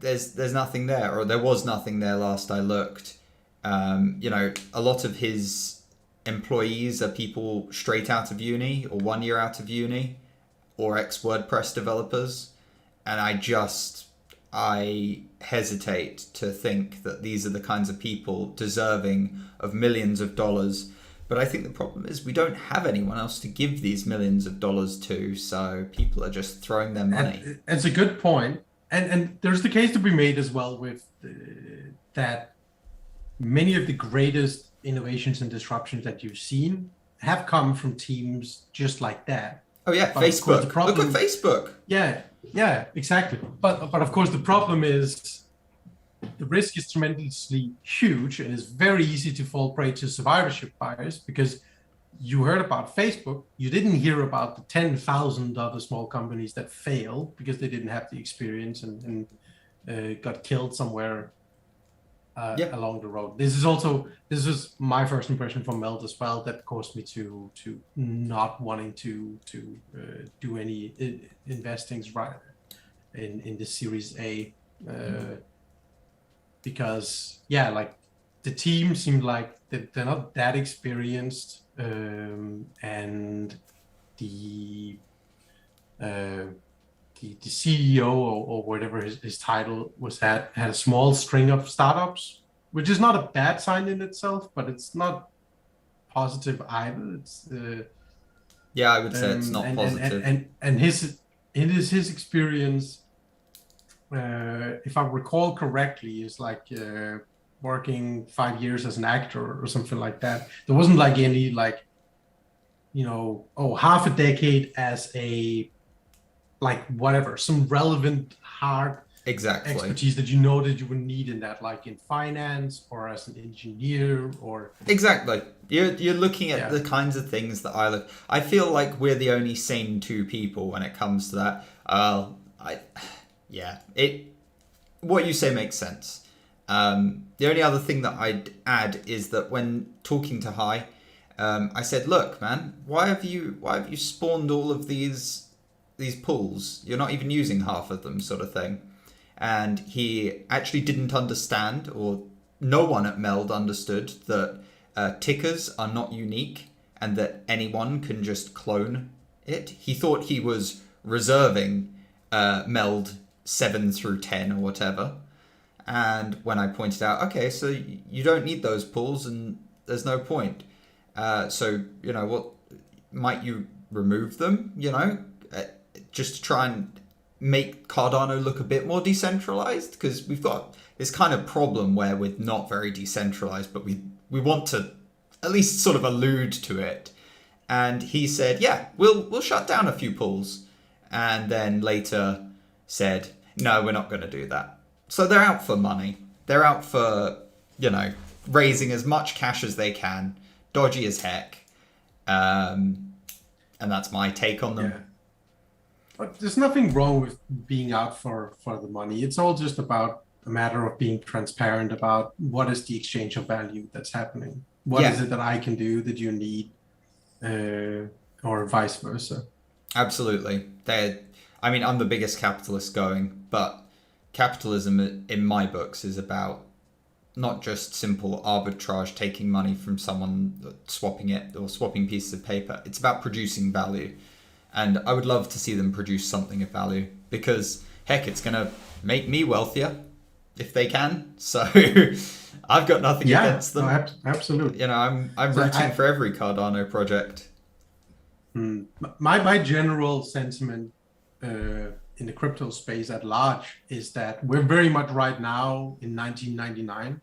B: there's nothing there, or there was nothing there last I looked. A lot of his employees are people straight out of uni or 1 year out of uni or ex-WordPress developers, and I hesitate to think that these are the kinds of people deserving of millions of dollars. But I think the problem is we don't have anyone else to give these millions of dollars to, so people are just throwing their money.
A: It's a good point. And there's the case to be made as well with that many of the greatest innovations and disruptions that you've seen have come from teams just like that.
B: Oh yeah, but Facebook. Look at Facebook.
A: Yeah, exactly. But of course the problem is the risk is tremendously huge, and it's very easy to fall prey to survivorship bias, because you heard about Facebook, you didn't hear about the 10,000 other small companies that failed because they didn't have the experience and got killed somewhere along the road. This is my first impression from Meld as well, that caused me to not wanting to do any investings right in the Series A. Because like the team seemed like they're not that experienced, and the CEO or whatever his title was had a small string of startups, which is not a bad sign in itself, but it's not positive either. It's
B: I would say it's not positive.
A: And his experience, if I recall correctly, is like working 5 years as an actor or something like that. There wasn't like any half a decade as a some relevant hard expertise that that you would need in that, like in finance or as an engineer or
B: exactly. You're looking at the kinds of things that I feel like we're the only sane two people when it comes to that. What you say makes sense. The only other thing that I'd add is that when talking to Hai, I said, "Look, man, why have you spawned all of these pools? You're not even using half of them," sort of thing. And he actually didn't understand, or no one at Meld understood, that tickers are not unique and that anyone can just clone it. He thought he was reserving Meld 7 through 10 or whatever. And when I pointed out, okay, so you don't need those pools and there's no point. So, what might you remove them, just to try and make Cardano look a bit more decentralized? Because we've got this kind of problem where we're not very decentralized, but we want to at least sort of allude to it. And he said, yeah, we'll shut down a few pools. And then later said, no, we're not going to do that. So they're out for money. They're out for, raising as much cash as they can, dodgy as heck. And that's my take on them.
A: Yeah. But there's nothing wrong with being out for the money. It's all just about a matter of being transparent about what is the exchange of value that's happening. What is it that I can do that you need, or vice versa.
B: Absolutely. I'm the biggest capitalist going, but capitalism in my books is about not just simple arbitrage, taking money from someone, swapping it or swapping pieces of paper. It's about producing value. And I would love to see them produce something of value because, heck, it's going to make me wealthier if they can. So I've got nothing against them.
A: No, absolutely.
B: I'm rooting for every Cardano project.
A: My general sentiment in the crypto space at large is that we're very much right now in 1999.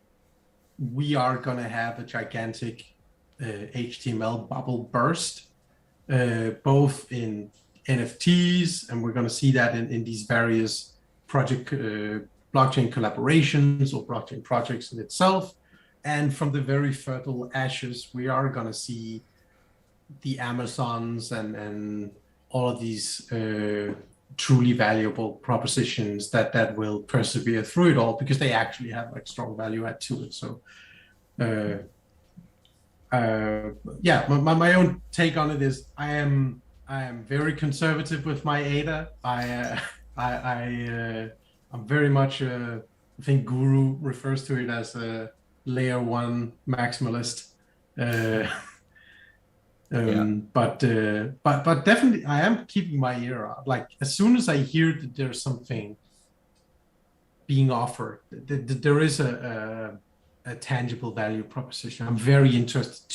A: We are going to have a gigantic HTML bubble burst, both in NFTs, and we're going to see that in these various blockchain collaborations or blockchain projects in itself. And from the very fertile ashes, we are going to see the Amazons and all of these truly valuable propositions that will persevere through it all because they actually have like strong value add to it. So my own take on it is I am very conservative with my ADA. I'm very much I think Guru refers to it as a layer one maximalist. But definitely I am keeping my ear out. Like as soon as I hear that there's something being offered, that there is a tangible value proposition, I'm very interested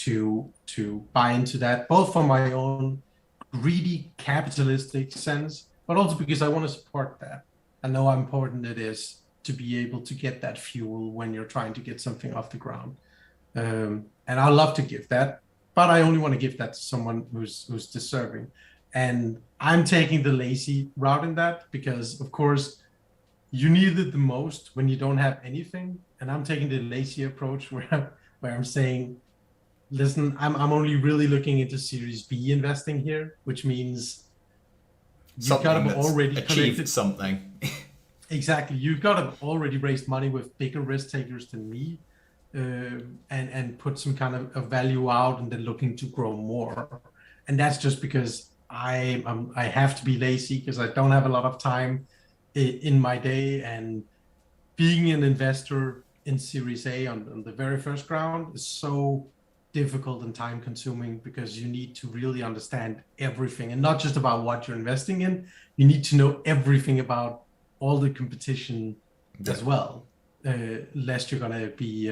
A: to buy into that, both for my own greedy capitalistic sense, but also because I want to support that. I know how important it is to be able to get that fuel when you're trying to get something off the ground. And I love to give that. But I only want to give that to someone who's deserving. And I'm taking the lazy route in that because, of course, you need it the most when you don't have anything. And I'm taking the lazy approach where I'm saying, listen, I'm only really looking into Series B investing here, which means you've got to already
B: achieved something.
A: Exactly. You've got to already raised money with bigger risk takers than me. And put some kind of a value out and then looking to grow more. And that's just because I have to be lazy because I don't have a lot of time in my day. And being an investor in Series A on the very first round is so difficult and time consuming because you need to really understand everything and not just about what you're investing in. You need to know everything about all the competition as well. Lest you're going to be,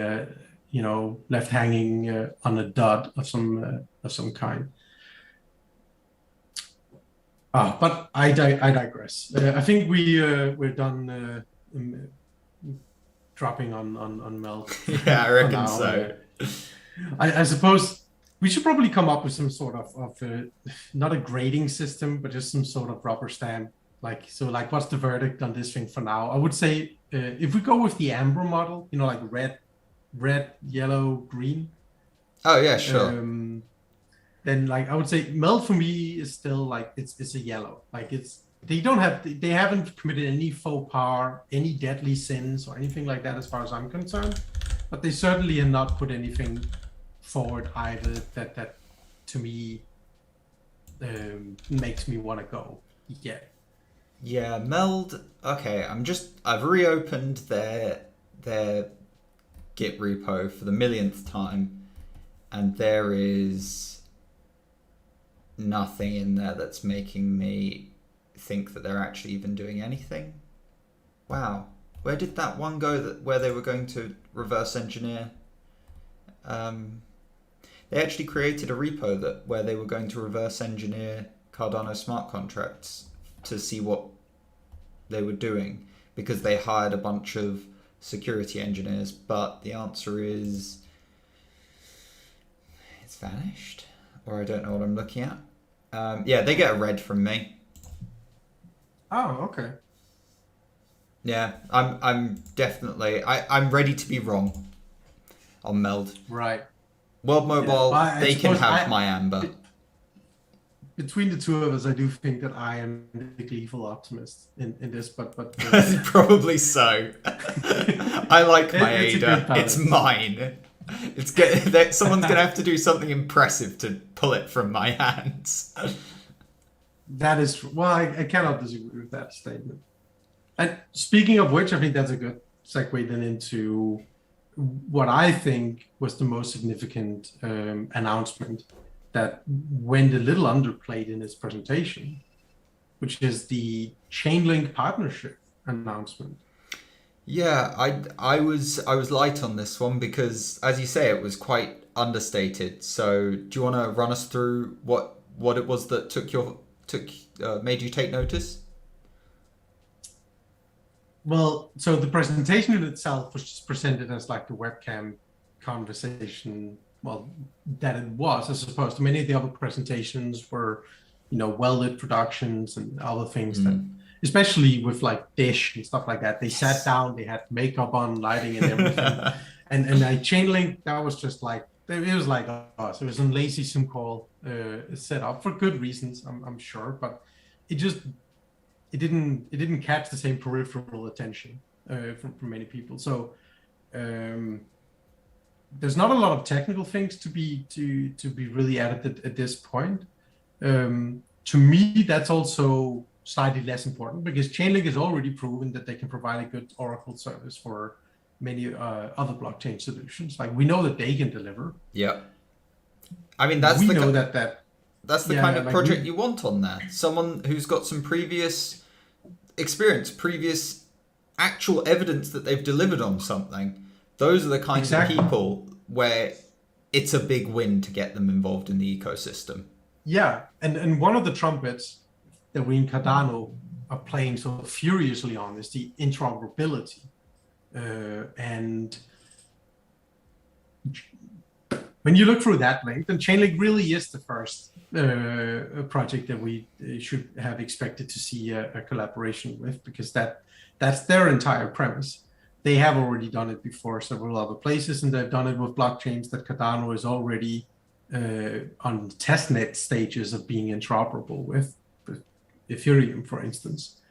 A: left hanging on a dud of some kind. But I digress. I think we're done dropping on Meld.
B: Yeah, I reckon so.
A: I suppose we should probably come up with some sort of not a grading system, but just some sort of rubber stamp. Like what's the verdict on this thing for now? I would say if we go with the Amber model, like red, yellow, green.
B: Oh yeah, sure.
A: Then I would say Meld for me is still like it's a yellow. Like they haven't committed any faux pas, any deadly sins or anything like that as far as I'm concerned. But they certainly have not put anything forward either that to me makes me want to go. Yeah.
B: Yeah, Meld. Okay, I've reopened their Git repo for the millionth time, and there is nothing in there that's making me think that they're actually even doing anything. Wow. Where did that one go where they were going to reverse engineer? They actually created a repo where they were going to reverse engineer Cardano smart contracts to see what they were doing, because they hired a bunch of security engineers, but the answer is it's vanished, or I don't know what I'm looking at. Yeah, they get a red from me.
A: Oh, okay.
B: Yeah, I'm definitely I'm ready to be wrong on Meld.
A: Right.
B: World Mobile,
A: Well,
B: they can have my amber.
A: Between the two of us, I do think that I am the gleeful optimist in this, but
B: Probably so. I like my Ada. It's mine. Someone's gonna have to do something impressive to pull it from my hands.
A: That is, well, I cannot disagree with that statement. And speaking of which, I think that's a good segue then into what I think was the most significant announcement that went a little underplayed in its presentation, which is the Chainlink partnership announcement.
B: Yeah, I was light on this one because, as you say, it was quite understated. So, do you want to run us through what it was that made you take notice?
A: Well, so the presentation in itself was just presented as like the webcam conversation, well, that it was, as opposed to many of the other presentations were, well-lit productions and other things that, especially with like Dish and stuff like that, they sat down, they had makeup on, lighting and everything. and Chainlink, that was just like, it was like us. It was a lazy Zoom call set up for good reasons, I'm sure, but it didn't catch the same peripheral attention from many people. So there's not a lot of technical things to be really added at this point. To me, that's also slightly less important because Chainlink has already proven that they can provide a good Oracle service for many other blockchain solutions. Like, we know that they can deliver.
B: Yeah. I mean, that's the kind of project you want on there. Someone who's got some previous experience, previous actual evidence that they've delivered on something. Those are the kinds of people where it's a big win to get them involved in the ecosystem.
A: Yeah, and one of the trumpets that we in Cardano are playing so furiously on is the interoperability. And when you look through that link, then Chainlink really is the first project that we should have expected to see a collaboration with, because that's their entire premise. They have already done it before several other places, and they've done it with blockchains that Cardano is already on testnet stages of being interoperable with Ethereum, for instance.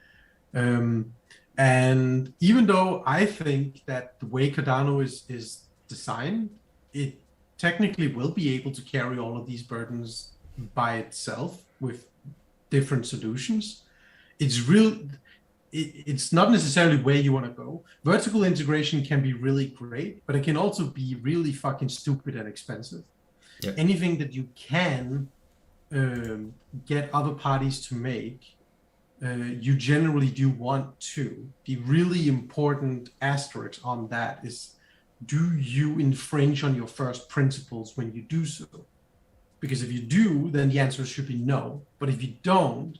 A: And even though I think that the way Cardano is designed, it technically will be able to carry all of these burdens by itself with different solutions. It's not necessarily where you want to go. Vertical integration can be really great, but it can also be really fucking stupid and expensive. Yep. Anything that you can get other parties to make, you generally do want to. The really important asterisk on that is, do you infringe on your first principles when you do so? Because if you do, then the answer should be no. But if you don't,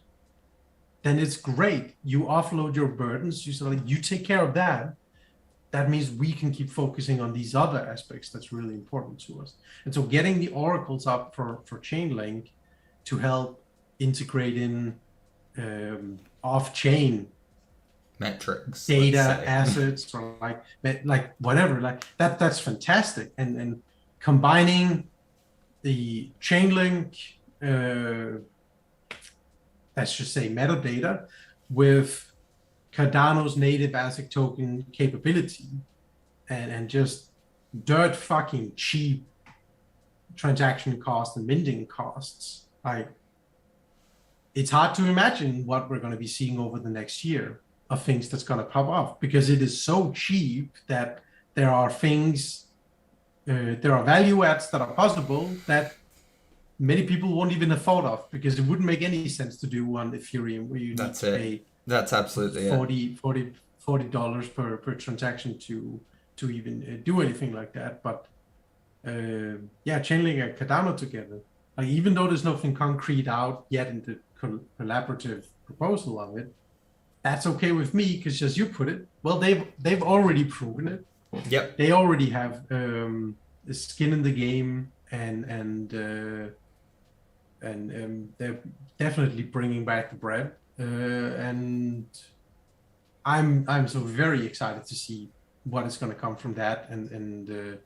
A: then it's great. You offload your burdens. You take care of that. That means we can keep focusing on these other aspects that's really important to us. And so getting the oracles up for Chainlink to help integrate in off-chain
B: metrics,
A: data assets, or like whatever, like that's fantastic. And combining the Chainlink, let's just say metadata, with Cardano's native ASIC token capability and just dirt fucking cheap transaction costs and minting costs, like, it's hard to imagine what we're going to be seeing over the next year of things that's going to pop up, because it is so cheap that there are things, there are value adds that are possible that many people won't even have thought of, because it wouldn't make any sense to do on Ethereum where you need to pay
B: That's absolutely
A: 40 $40 per transaction to even do anything like that. But Chainlink and Cardano together, like, even though there's nothing concrete out yet in the collaborative proposal of it, that's okay with me, because as you put it, well, they've already proven it.
B: Yep.
A: They already have skin in the game, and they're definitely bringing back the bread. And I'm so very excited to see what is going to come from that, and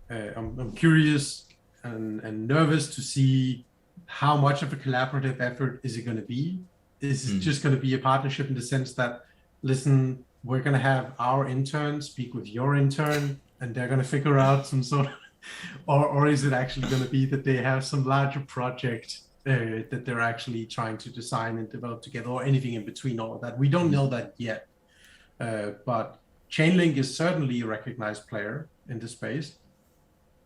A: I'm curious and nervous to see how much of a collaborative effort is it going to be. Is it just going to be a partnership in the sense that, listen, we're going to have our intern speak with your intern, and they're going to figure out some sort of, or is it actually going to be that they have some larger project that they're actually trying to design and develop together, or anything in between all of that? We don't know that yet. But Chainlink is certainly a recognized player in the space.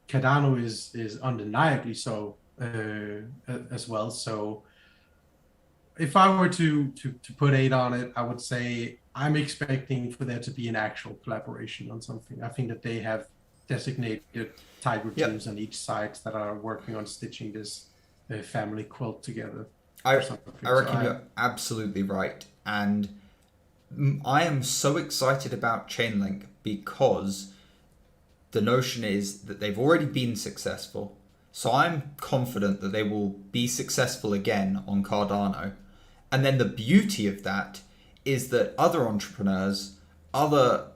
A: Cardano is undeniably so as well. So if I were to put 8 on it, I would say I'm expecting for there to be an actual collaboration on something. I think that they have designated tiger teams on each side that are working on stitching this family quilt together.
B: I reckon you're absolutely right. And I am so excited about Chainlink because the notion is that they've already been successful. So I'm confident that they will be successful again on Cardano. And then the beauty of that is that other entrepreneurs, other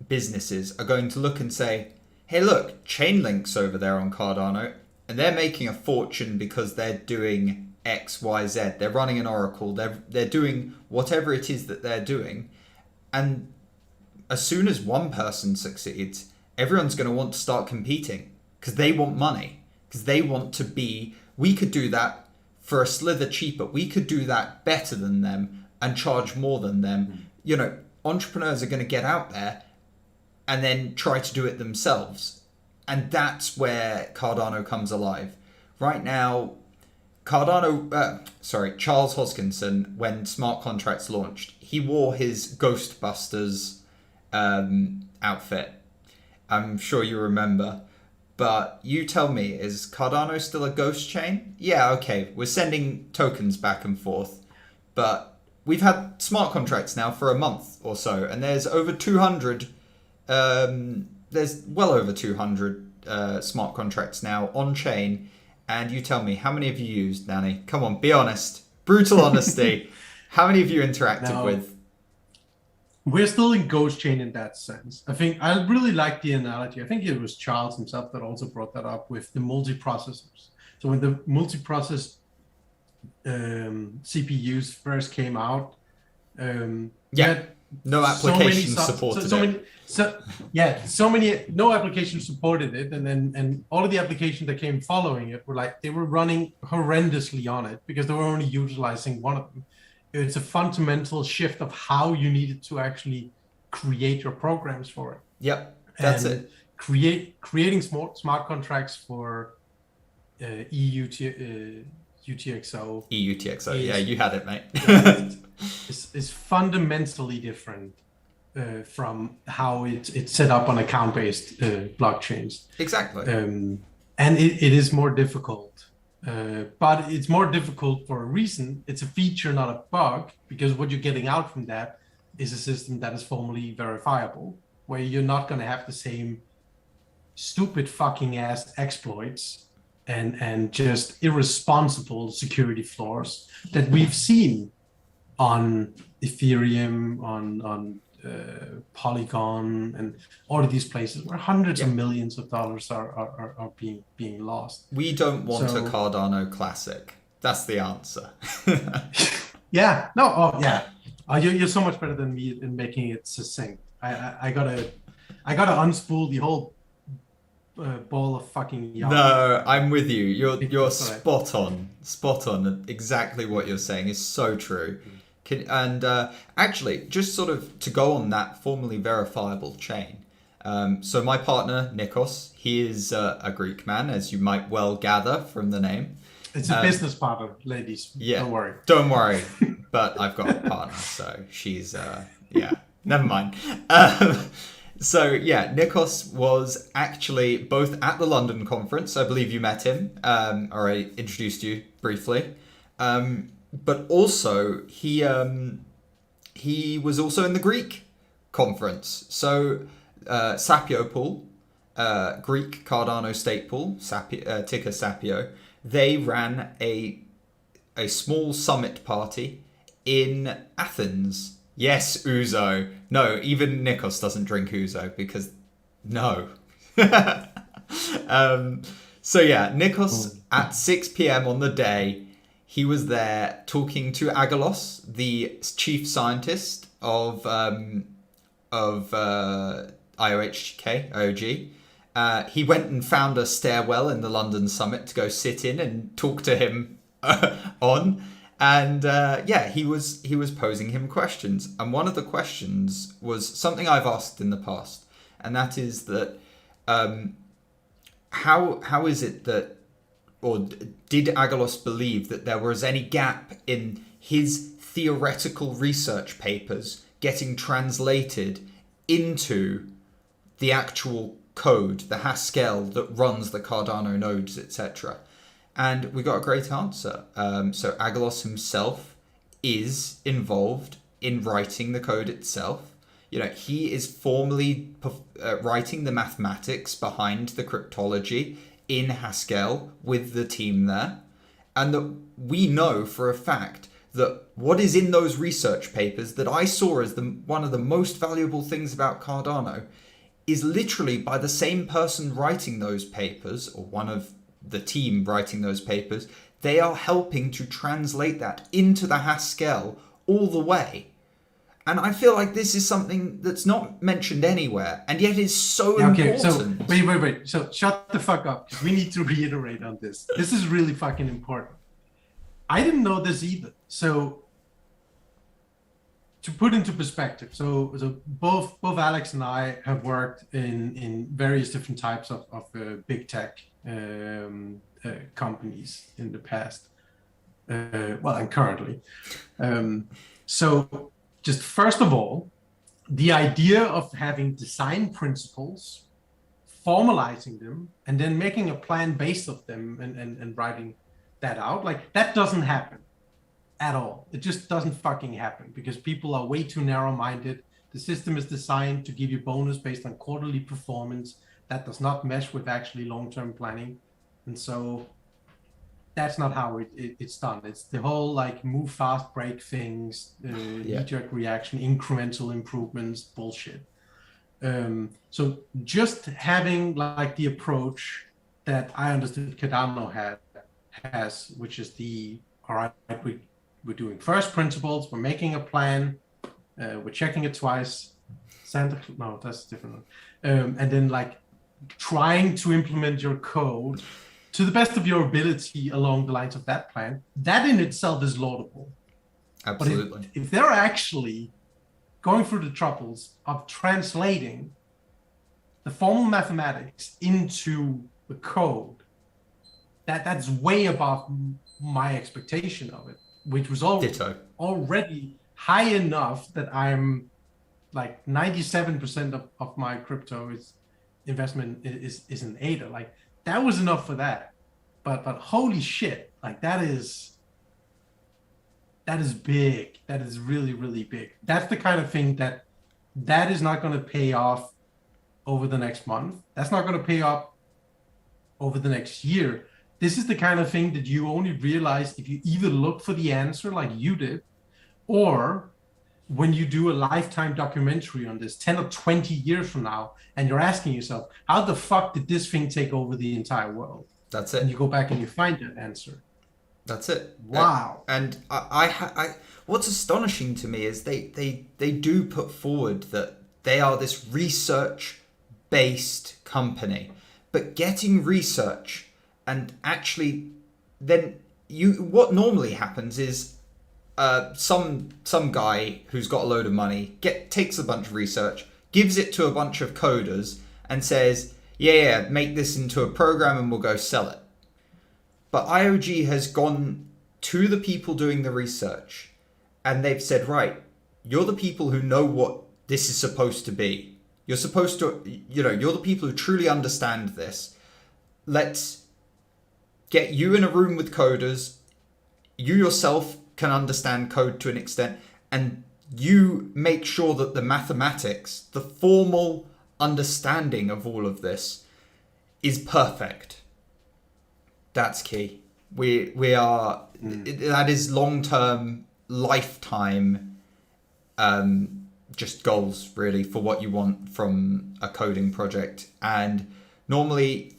B: businesses are going to look and say, hey, look, Chainlink's over there on Cardano, and they're making a fortune because they're doing X, Y, Z. They're running an Oracle. They're doing whatever it is that they're doing. And as soon as one person succeeds, everyone's going to want to start competing because they want money, because they want to be, we could do that for a slither cheaper. We could do that better than them and charge more than them. You know, entrepreneurs are going to get out there and then try to do it themselves. And that's where Cardano comes alive. Right now, Charles Hoskinson, when smart contracts launched, he wore his Ghostbusters outfit. I'm sure you remember. But you tell me, is Cardano still a ghost chain? Yeah, okay, we're sending tokens back and forth. But we've had smart contracts now for a month or so, and there's over 200, there's well over 200 smart contracts now on chain. And you tell me, how many have you used, Nani? Come on, be honest. Brutal honesty. How many have you interacted with?
A: We're still in ghost chain in that sense. I think I really like the analogy. I think it was Charles himself that also brought that up with the multiprocessors. So when the multiprocess CPUs first came out,
B: no application supported it.
A: No application supported it, and all of the applications that came following it were like, they were running horrendously on it because they were only utilizing one of them. It's a fundamental shift of how you needed to actually create your programs for it.
B: Yep, that's it.
A: Creating smart contracts for UTXO.
B: EUTXO, yeah, you had it, mate.
A: is fundamentally different from how it's set up on account-based blockchains.
B: Exactly.
A: And it is more difficult. But it's more difficult for a reason. It's a feature, not a bug, because what you're getting out from that is a system that is formally verifiable, where you're not going to have the same stupid fucking ass exploits and just irresponsible security flaws that we've seen on Ethereum, on Polygon, and all of these places where hundreds of millions of dollars are being lost.
B: We don't want a Cardano classic. That's the answer.
A: You're so much better than me in making it succinct. I gotta unspool the whole ball of fucking yarn.
B: No, I'm with you. You're spot on. Exactly what you're saying is so true. Actually, just sort of to go on that formally verifiable chain. So my partner, Nikos, he is a Greek man, as you might well gather from the name.
A: It's a business partner, ladies. Yeah, don't worry.
B: Don't worry. But I've got a partner, so she's, Never mind. So yeah, Nikos was actually both at the London conference. I believe you met him, or I introduced you briefly. But also he was also in the Greek conference. So Sapio pool, Greek Cardano stake pool, ticker Sapio. They ran a small summit party in Athens. Yes, Ouzo. No, even Nikos doesn't drink Ouzo because no. So yeah, Nikos at 6 p.m. on the day, he was there talking to Agalos, the chief scientist of IOG. He went and found a stairwell in the London summit to go sit in and talk to him on. And yeah, he was posing him questions. And one of the questions was something I've asked in the past. And that is that how is it that, or did Agalos believe that there was any gap in his theoretical research papers getting translated into the actual code, the Haskell that runs the Cardano nodes, etc.? And we got a great answer. So Agalos himself is involved in writing the code itself. You know, he is formally writing the mathematics behind the cryptology in Haskell with the team there. And that we know for a fact that what is in those research papers that I saw as one of the most valuable things about Cardano is literally by the same person writing those papers, or one of the team writing those papers. They are helping to translate that into the Haskell all the way. And I feel like this is something that's not mentioned anywhere, and yet is so important.
A: So wait. So shut the fuck up, because we need to reiterate on this. This is really fucking important. I didn't know this either. So to put into perspective, so both Alex and I have worked in various different types of big tech companies in the past, and currently. So just first of all, the idea of having design principles, formalizing them, and then making a plan based off them and writing that out, like that doesn't happen at all. It just doesn't fucking happen because people are way too narrow-minded. The system is designed to give you bonus based on quarterly performance. That does not mesh with actually long-term planning. And so that's not how it's done. It's the whole like move fast, break things, knee-jerk reaction, incremental improvements, bullshit. So just having like the approach that I understood Cardano has, which is all right, we're doing first principles, we're making a plan, we're checking it twice. No, that's a different one. And then like trying to implement your code to the best of your ability along the lines of that plan, that in itself is laudable.
B: Absolutely.
A: But if they're actually going through the troubles of translating the formal mathematics into the code, that's way above my expectation of it, which was already high enough that I'm like 97% of my crypto investment is an ADA. Like that was enough for that. But holy shit, like that is big. That is really, really big. That's the kind of thing that is not going to pay off over the next month. That's not going to pay off over the next year. This is the kind of thing that you only realize if you either look for the answer like you did, or when you do a lifetime documentary on this 10 or 20 years from now, and you're asking yourself, how the fuck did this thing take over the entire world?
B: That's it.
A: And you go back and you find that answer.
B: That's it.
A: Wow.
B: And I what's astonishing to me is they do put forward that they are this research-based company, but getting research and actually then what normally happens is some guy who's got a load of money takes a bunch of research, gives it to a bunch of coders and says, yeah, make this into a program and we'll go sell it. But IOG has gone to the people doing the research and they've said, right, you're the people who know what this is supposed to be. You're supposed to, you're the people who truly understand this. Let's get you in a room with coders. You yourself can understand code to an extent, and you make sure that the mathematics, the formal understanding of all of this is perfect. That's key. We are, that is long-term, lifetime, just goals really for what you want from a coding project. And normally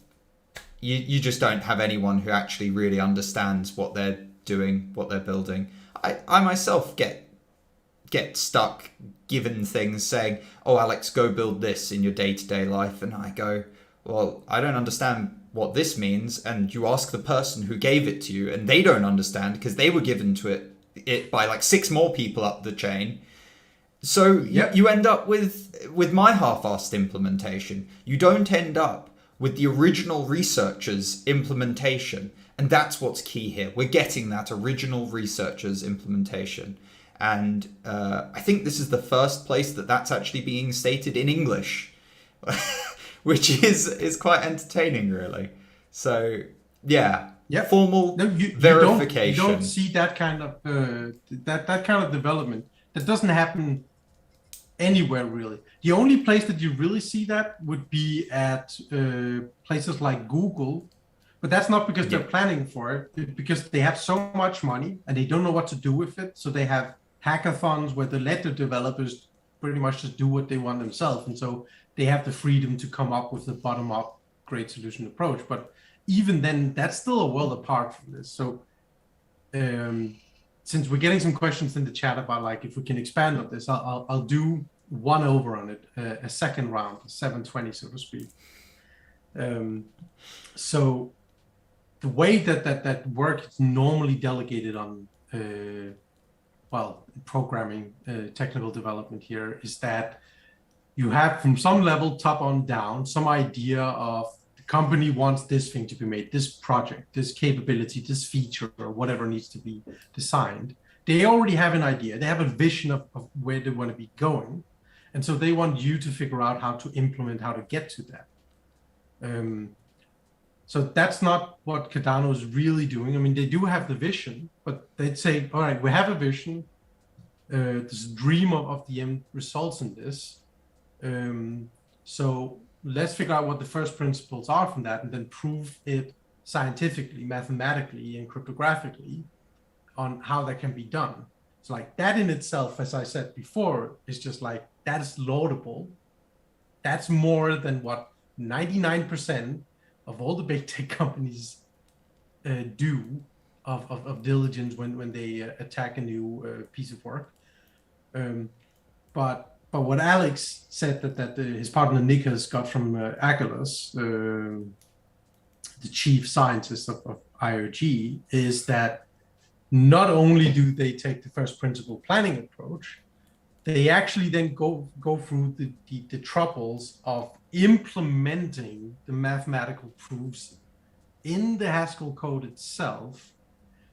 B: you just don't have anyone who actually really understands what they're doing, what they're building. I myself get stuck given things saying, oh, Alex, go build this in your day-to-day life. And I go, well, I don't understand what this means. And you ask the person who gave it to you, and they don't understand because they were given to it by like 6 more people up the chain. So you end up with my half-assed implementation. You don't end up with the original researcher's implementation. And that's what's key here. We're getting that original researcher's implementation. And I think this is the first place that's actually being stated in English, which is quite entertaining, really. So, formal verification.
A: You don't see that kind of that kind of development. That doesn't happen anywhere, really. The only place that you really see that would be at places like Google. But that's not because they're planning for it, it's because they have so much money and they don't know what to do with it. So they have hackathons where they let the developers pretty much just do what they want themselves. And so they have the freedom to come up with the bottom-up great solution approach. But even then, that's still a world apart from this. So since we're getting some questions in the chat about like if we can expand on this, I'll do one over on it, a second round, a 720, so to speak. So the way that work is normally delegated on, programming, technical development here is that you have from some level, top on down, some idea of the company wants this thing to be made, this project, this capability, this feature, or whatever needs to be designed. They already have an idea. They have a vision of where they want to be going. And so they want you to figure out how to implement, how to get to that. So that's not what Cardano is really doing. I mean, they do have the vision, but they'd say, all right, we have a vision, this dream of the end results in this. So let's figure out what the first principles are from that and then prove it scientifically, mathematically, and cryptographically on how that can be done. So like that in itself, as I said before, is just like, that is laudable. That's more than what 99% of all the big tech companies do of diligence when they attack a new piece of work. But what Alex said that his partner Nick has got from Agilus, the chief scientist of IOG, is that not only do they take the first principle planning approach, they actually then go through the troubles of implementing the mathematical proofs in the Haskell code itself.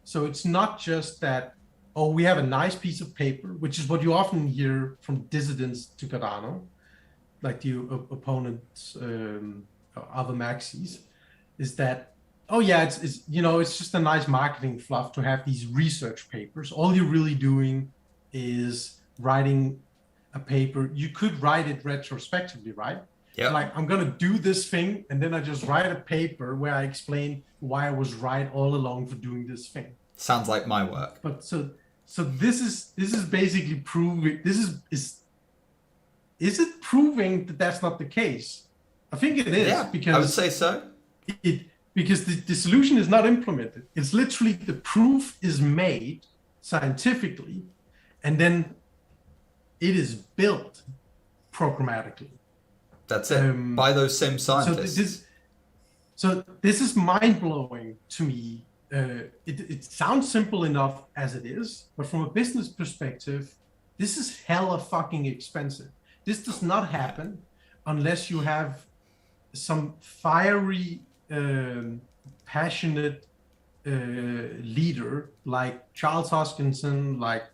A: So it's not just that, oh, we have a nice piece of paper, which is what you often hear from dissidents to Cardano, like the opponents, other maxis, is that, oh yeah, it's just a nice marketing fluff to have these research papers. All you're really doing is writing a paper. You could write it retrospectively, right?
B: Yeah.
A: Like, I'm going to do this thing, and then I just write a paper where I explain why I was right all along for doing this thing.
B: Sounds like my work.
A: But so this is basically proving, is it proving that that's not the case? I think it is.
B: Yeah,
A: because
B: I would say so.
A: Because the solution is not implemented. It's literally the proof is made scientifically, and then it is built programmatically.
B: That's it. By those same scientists.
A: So this is mind-blowing to me. It sounds simple enough as it is, but from a business perspective, this is hella fucking expensive. This does not happen unless you have some fiery, passionate leader like Charles Hoskinson, like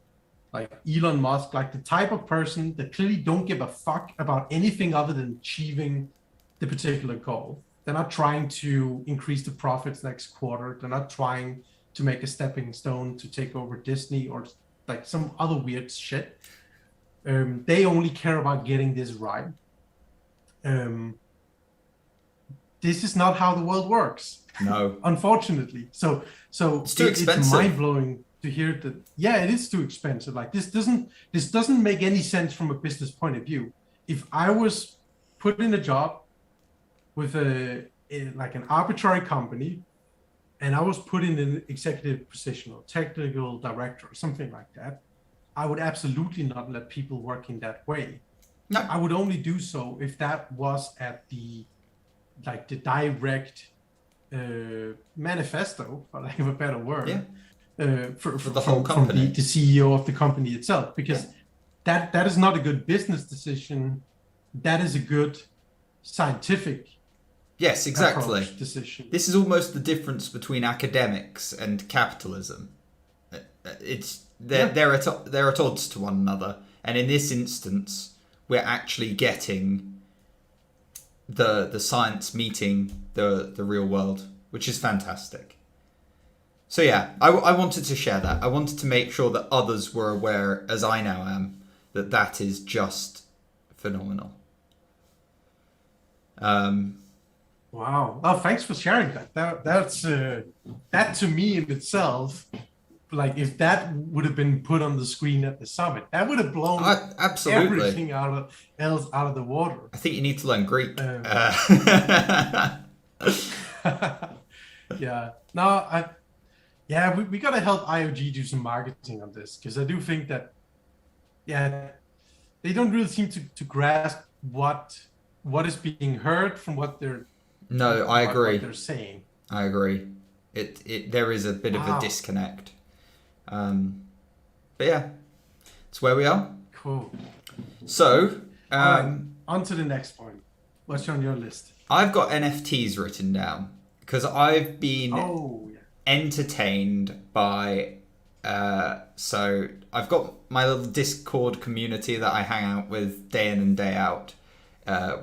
A: like Elon Musk, like the type of person that clearly don't give a fuck about anything other than achieving the particular goal. They're not trying to increase the profits next quarter. They're not trying to make a stepping stone to take over Disney or like some other weird shit. They only care about getting this right. This is not how the world works.
B: No,
A: unfortunately. So
B: it's too expensive.
A: It's mind blowing to hear that. Yeah, it is too expensive. Like this doesn't make any sense from a business point of view. If I was put in a job with like an arbitrary company, and I was put in an executive position or technical director or something like that, I would absolutely not let people work in that way.
B: No,
A: I would only do so if that was at the direct manifesto, for lack of a better word, for
B: the whole company,
A: from the CEO of the company itself, because that is not a good business decision. That is a good scientific decision.
B: This is almost the difference between academics and capitalism. They're at odds to one another, and in this instance, we're actually getting the science meeting the real world, which is fantastic. So yeah, I wanted to share that. I wanted to make sure that others were aware, as I now am, that is just phenomenal.
A: Wow. Oh, thanks for sharing that. That's that to me in itself, like if that would have been put on the screen at the summit, that would have blown everything out of the water.
B: I think you need to learn Greek.
A: Yeah. No, we got to help IOG do some marketing on this, because I do think that, they don't really seem to grasp what is being heard from what they're.
B: No, I agree.
A: What they're saying.
B: I agree. There is a bit of a disconnect. But yeah, it's where we are.
A: Cool.
B: So,
A: on to the next point. What's on your list?
B: I've got NFTs written down because I've been entertained by. So I've got my little Discord community that I hang out with day in and day out.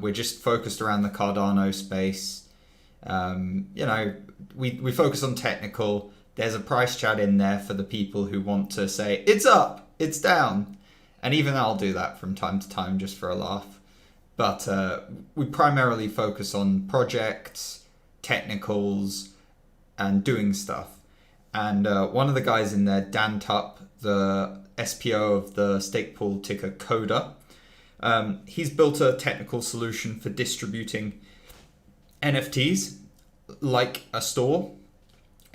B: We're just focused around the Cardano space. We focus on technical. There's a price chat in there for the people who want to say, it's up, it's down. And even I'll do that from time to time just for a laugh. But we primarily focus on projects, technicals, and doing stuff. And one of the guys in there, Dan Tupp, the SPO of the stake pool ticker Coda, he's built a technical solution for distributing NFTs like a store.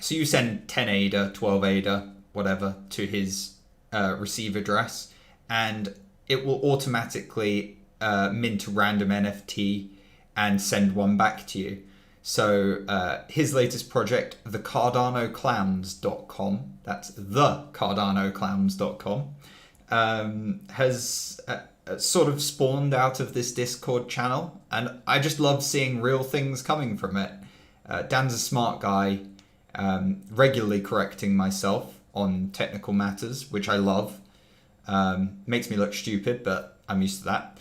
B: So you send 10 ADA, 12 ADA, whatever, to his receive address, and it will automatically mint a random NFT and send one back to you. So his latest project, thecardanoclowns.com, that's thecardanoclowns.com, has sort of spawned out of this Discord channel, and I just love seeing real things coming from it. Dan's a smart guy, regularly correcting myself on technical matters, which I love. Makes me look stupid, but I'm used to that.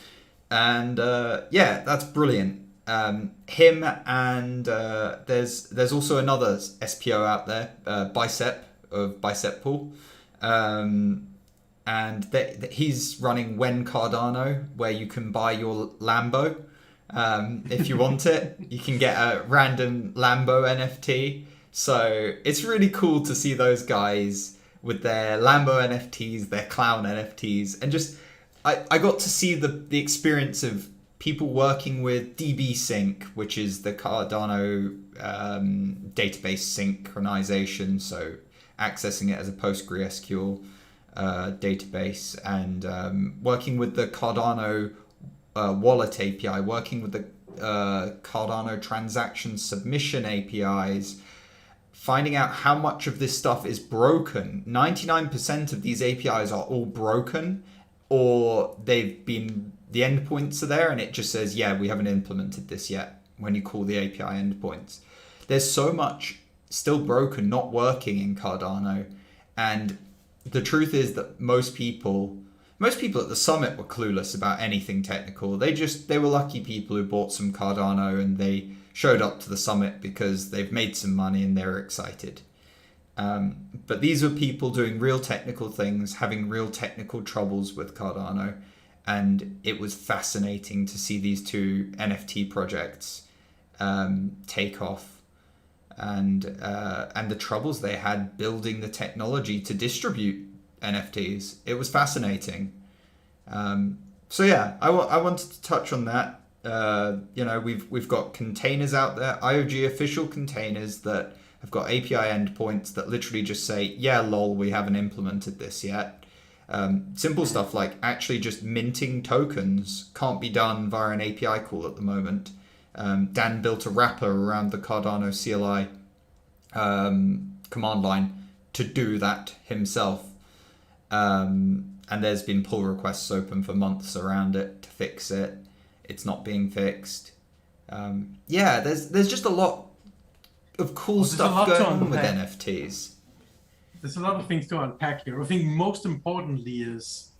B: And that's brilliant. Him and there's also another SPO out there, Bicep of Bicep Pool. And he's running When Cardano, where you can buy your Lambo. If you want it, you can get a random Lambo NFT. So it's really cool to see those guys with their Lambo NFTs, their clown NFTs, and just I got to see the experience of people working with DB Sync, which is the Cardano database synchronization, so accessing it as a PostgreSQL database, and working with the Cardano wallet API, working with the Cardano transaction submission APIs, finding out how much of this stuff is broken. 99% of these APIs are all broken, or the endpoints are there and it just says, we haven't implemented this yet when you call the API endpoints. There's so much still broken, not working in Cardano, and the truth is that most people at the summit were clueless about anything technical. They were lucky people who bought some Cardano and they showed up to the summit because they've made some money and they're excited. But these were people doing real technical things, having real technical troubles with Cardano. And it was fascinating to see these two NFT projects take off, and the troubles they had building the technology to distribute NFTs. It was fascinating. So yeah, I wanted to touch on that. We've got containers out there, IOG official containers that have got API endpoints that literally just say, yeah, lol, we haven't implemented this yet. Simple stuff like actually just minting tokens can't be done via an API call at the moment. Dan built a wrapper around the Cardano CLI command line to do that himself. And there's been pull requests open for months around it to fix it. It's not being fixed. There's just a lot of cool stuff going on with NFTs.
A: There's a lot of things to unpack here. I think most importantly is,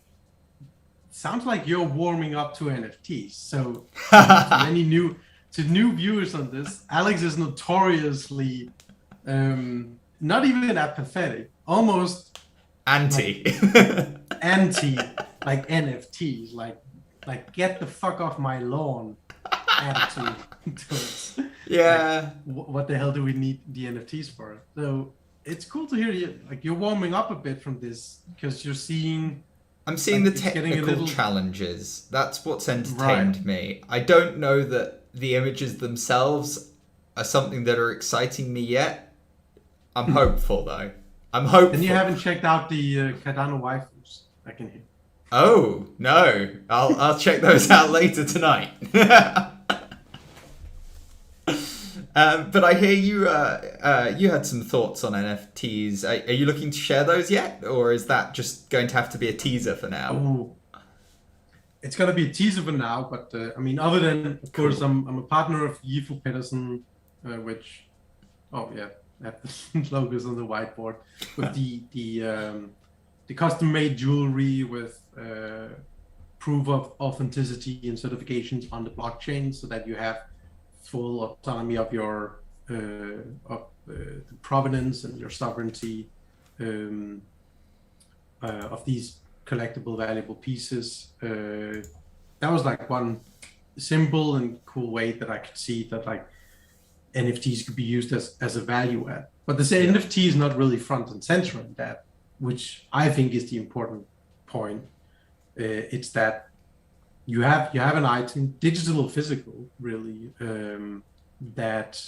A: sounds like you're warming up to NFTs. So to new viewers on this, Alex is notoriously not even apathetic, almost
B: anti
A: like NFTs, like get the fuck off my lawn attitude towards.
B: Yeah.
A: Like, what the hell do we need the NFTs for? So it's cool to hear you're warming up a bit from this because you're seeing.
B: I'm seeing the technical challenges. That's what's entertained me. I don't know that the images themselves are something that are exciting me yet. I'm hopeful though. I'm hopeful.
A: And you haven't checked out the Cardano waifus, I can hear.
B: Oh no! I'll check those out later tonight. But I hear you had some thoughts on NFTs. Are you looking to share those yet, or is that just going to have to be a teaser for now?
A: Oh, it's going to be a teaser for now, but other than, of course, I'm a partner of Yifu Pedersen, which, I have the logos on the whiteboard with the custom-made jewelry with proof of authenticity and certifications on the blockchain, so that you have full autonomy of your provenance and your sovereignty of these collectible valuable pieces. That was like one simple and cool way that I could see that like NFTs could be used as a value add. But the NFT is not really front and center in that, which I think is the important point. It's that you have an item, digital or physical, really, that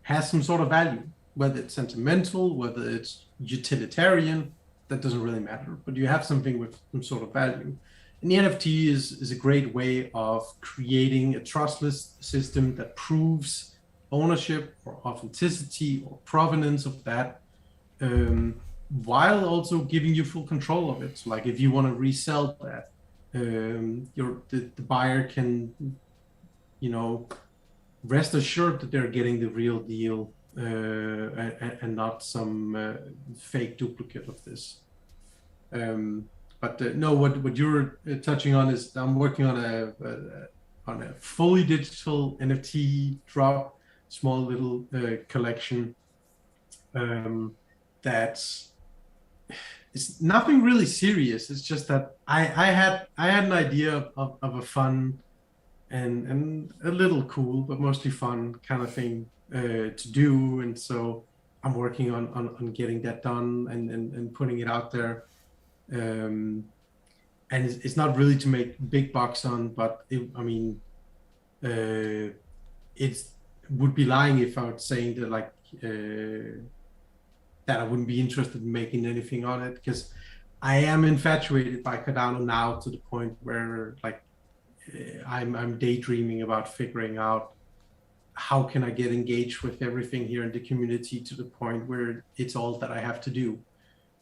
A: has some sort of value, whether it's sentimental, whether it's utilitarian, that doesn't really matter, but you have something with some sort of value. And the NFT is a great way of creating a trustless system that proves ownership or authenticity or provenance of that, while also giving you full control of it. So like if you want to resell that, the buyer can, rest assured that they're getting the real deal and not some fake duplicate of this. No, what you're touching on is I'm working on a fully digital NFT drop, small little collection that's. It's nothing really serious. It's just that I had an idea of a fun and a little cool, but mostly fun kind of thing to do. And so I'm working on getting that done and putting it out there. And it's not really to make big bucks on, but it would be lying if I was saying that like, that I wouldn't be interested in making anything on it, because I am infatuated by Cardano now to the point where like I'm daydreaming about figuring out how can I get engaged with everything here in the community to the point where it's all that I have to do,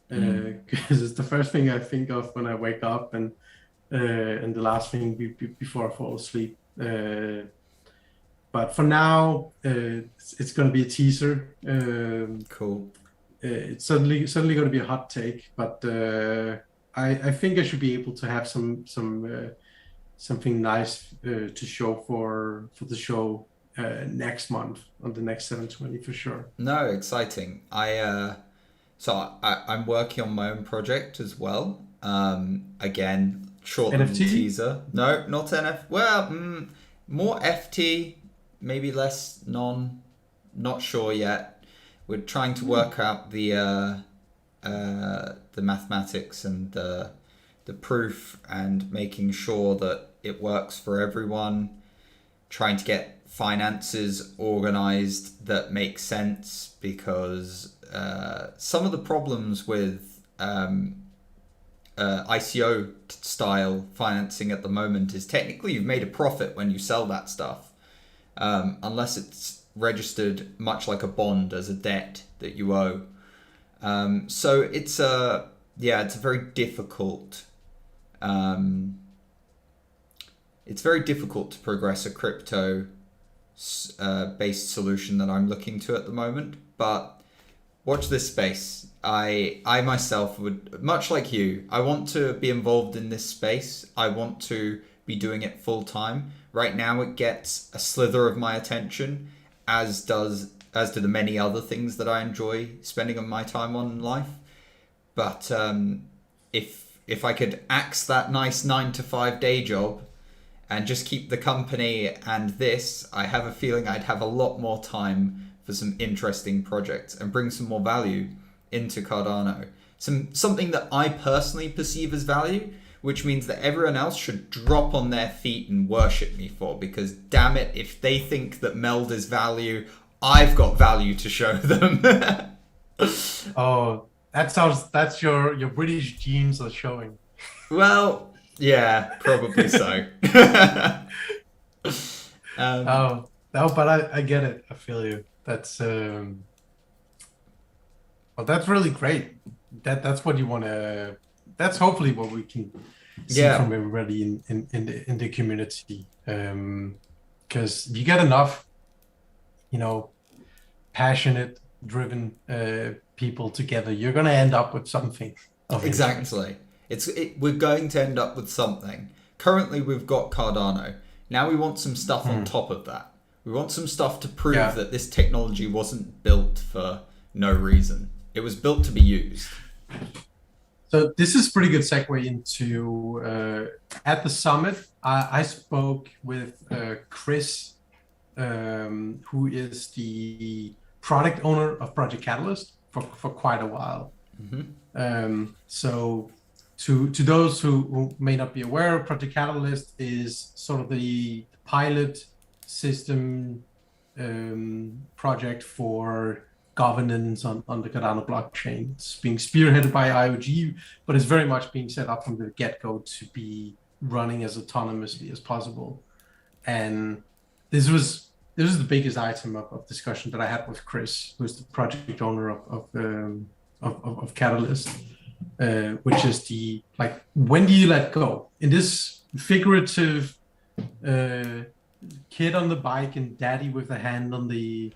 A: because it's the first thing I think of when I wake up and the last thing before I fall asleep. But for now, it's going to be a teaser.
B: Cool.
A: it's certainly going to be a hot take, but I think I should be able to have something nice to show for the show next month on the next 720 for sure.
B: No, exciting. I'm working on my own project as well. Again, short little
A: NFT?
B: teaser. No, not NF. Well, more FT, maybe less non. Not sure yet. We're trying to work out the mathematics and the proof and making sure that it works for everyone. Trying to get finances organized that make sense, because some of the problems with ICO style financing at the moment is technically you've made a profit when you sell that stuff, unless it's registered much like a bond as a debt that you owe. So it's a very difficult. It's very difficult to progress a crypto based solution that I'm looking to at the moment. But watch this space. I myself would, much like you, I want to be involved in this space. I want to be doing it full time. Right now it gets a slither of my attention, as do the many other things that I enjoy spending my time on in life. But if I could axe that nice 9-to-5 day job and just keep the company and this, I have a feeling I'd have a lot more time for some interesting projects and bring some more value into Cardano. Something that I personally perceive as value, which means that everyone else should drop on their feet and worship me for, because damn it, if they think that Meld is value, I've got value to show them.
A: Oh, that's your British genes are showing.
B: Well, yeah, probably so.
A: Oh, no, but I get it. I feel you. That's well, that's really great. That's what you want to. That's hopefully what we can see from everybody in the community. Because if you get enough, passionate, driven people together, you're gonna end up with something.
B: Exactly. We're going to end up with something. Currently, we've got Cardano. Now we want some stuff on top of that. We want some stuff to prove that this technology wasn't built for no reason. It was built to be used.
A: So this is a pretty good segue into at the summit. I spoke with Chris, who is the product owner of Project Catalyst for quite a while. Mm-hmm. So to those who may not be aware, Project Catalyst is sort of the pilot system project for governance on the Cardano blockchain. It's being spearheaded by IOG, but it's very much being set up from the get-go to be running as autonomously as possible. And this was the biggest item of discussion that I had with Chris, who's the project owner of Catalyst, which is when do you let go? In this figurative kid on the bike and daddy with a hand on the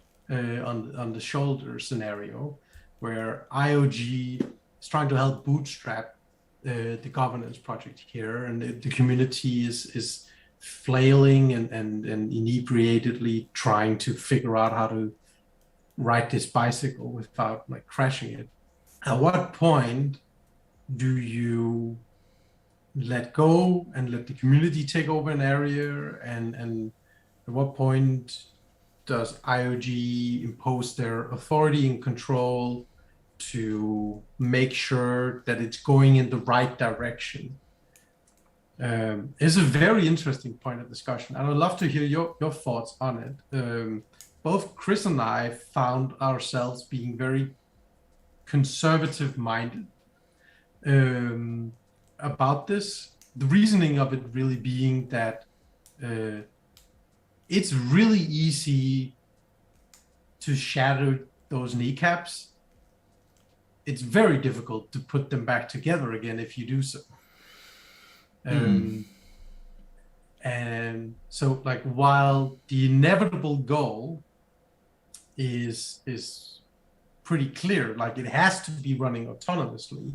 A: shoulder scenario, where IOG is trying to help bootstrap the governance project here, and the community is flailing and inebriatedly trying to figure out how to ride this bicycle without crashing it. At what point do you let go and let the community take over an area, and at what point does IOG impose their authority and control to make sure that it's going in the right direction? It's a very interesting point of discussion. I would love to hear your thoughts on it. Both Chris and I found ourselves being very conservative-minded about this. The reasoning of it really being that it's really easy to shatter those kneecaps. It's very difficult to put them back together again if you do so. And so, while the inevitable goal is pretty clear. Like, it has to be running autonomously.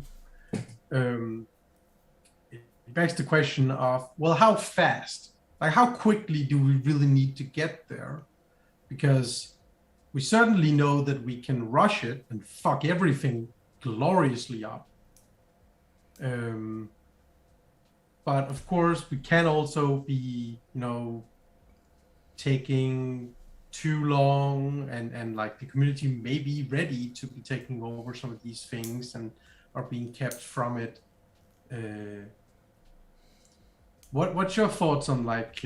A: It begs the question of, well, how fast? Like, how quickly do we really need to get there? Because we certainly know that we can rush it and fuck everything gloriously up. But of course, we can also be, taking too long, and like the community may be ready to be taking over some of these things and are being kept from it. What's your thoughts on like?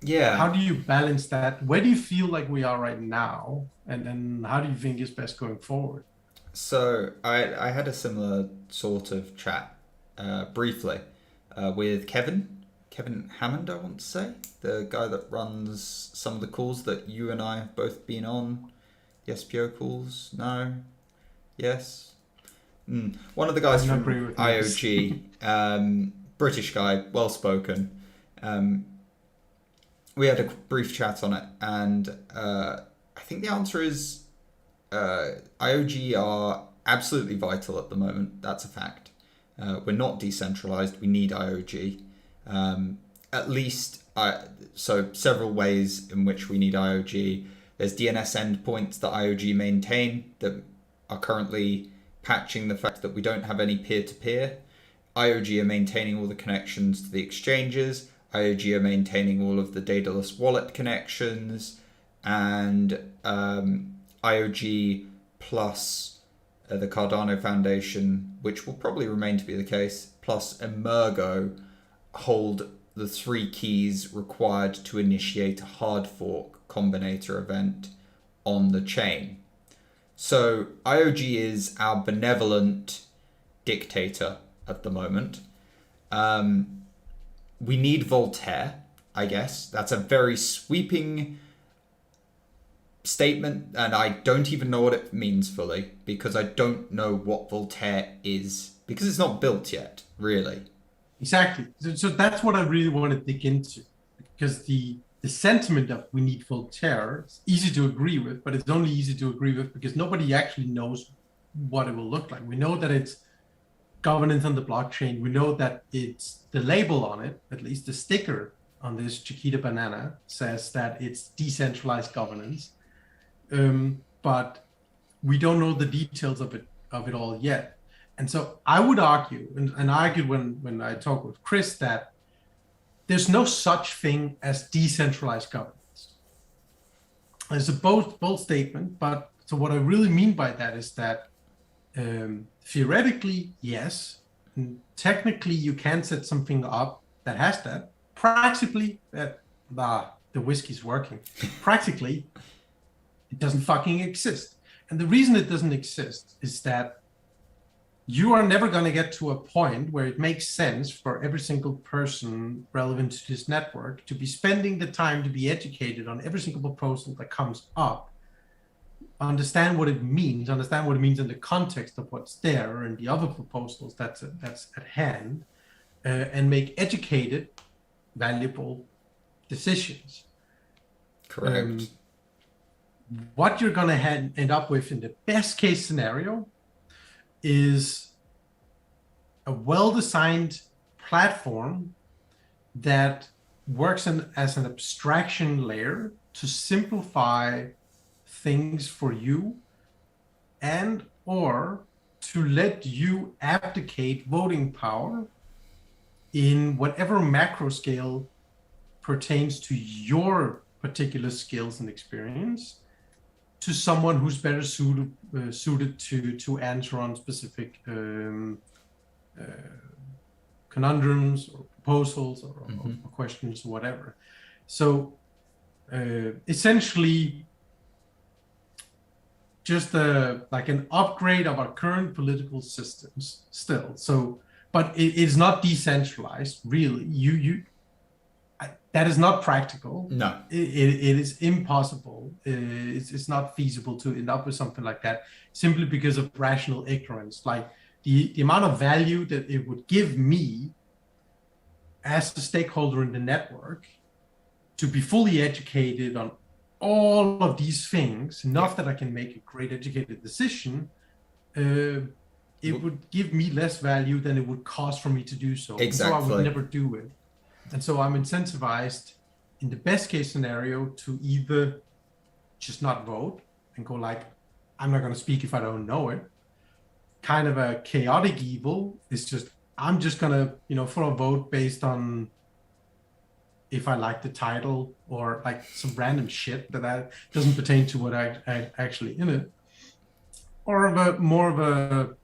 B: Yeah.
A: How do you balance that? Where do you feel like we are right now, and how do you think is best going forward?
B: So I had a similar sort of chat briefly with Kevin Hammond, I want to say, the guy that runs some of the calls that you and I have both been on, the SPO calls. No, yes, one of the guys from IOG, British guy, well spoken. We had a brief chat on it, and I think the answer is IOG are absolutely vital at the moment. That's a fact. We're not decentralized. We need IOG. At least, so several ways in which we need IOG. There's DNS endpoints that IOG maintain that are currently patching the fact that we don't have any peer-to-peer. IOG are maintaining all the connections to the exchanges. IOG are maintaining all of the dataless wallet connections, and IOG plus the Cardano Foundation, which will probably remain to be the case, plus Emergo hold the 3 keys required to initiate a hard fork combinator event on the chain. So IOG is our benevolent dictator at the moment. We need Voltaire, I guess. That's a very sweeping statement, and I don't even know what it means fully, because I don't know what Voltaire is, because it's not built yet, really.
A: Exactly. So that's what I really want to dig into, because the sentiment of we need Voltaire is easy to agree with, but it's only easy to agree with because nobody actually knows what it will look like. We know that it's governance on the blockchain. We know that it's the label on it, at least the sticker on this Chiquita banana says that it's decentralized governance. But we don't know the details of it all yet. And so I would argue, and I argued when I talked with Chris, that there's no such thing as decentralized governance. It's a bold statement, but so what I really mean by that is that theoretically, yes, and technically you can set something up that has that. Practically, the whiskey's working. Practically, it doesn't fucking exist. And the reason it doesn't exist is that you are never going to get to a point where it makes sense for every single person relevant to this network to be spending the time to be educated on every single proposal that comes up, understand what it means in the context of what's there and the other proposals that's at hand, and make educated, valuable decisions.
B: Correct.
A: What you're going to end up with in the best case scenario is a well-designed platform that works as an abstraction layer to simplify things for you, and or to let you abdicate voting power in whatever macro scale pertains to your particular skills and experience, to someone who's better suited to answer on specific conundrums or proposals or questions or whatever. So essentially, just like an upgrade of our current political systems still. So, but it is not decentralized, really. That is not practical.
B: No,
A: it is impossible. It's not feasible to end up with something like that simply because of rational ignorance. Like the amount of value that it would give me as a stakeholder in the network to be fully educated on all of these things, enough that I can make a great educated decision, it would give me less value than it would cost for me to do so.
B: Exactly.
A: And so I would never do it. And so I'm incentivized in the best case scenario to either just not vote and go like, I'm not going to speak if I don't know it. Kind of a chaotic evil is just, I'm just going to, throw a vote based on if I like the title or like some random shit that doesn't pertain to what I actually in it. Or more of a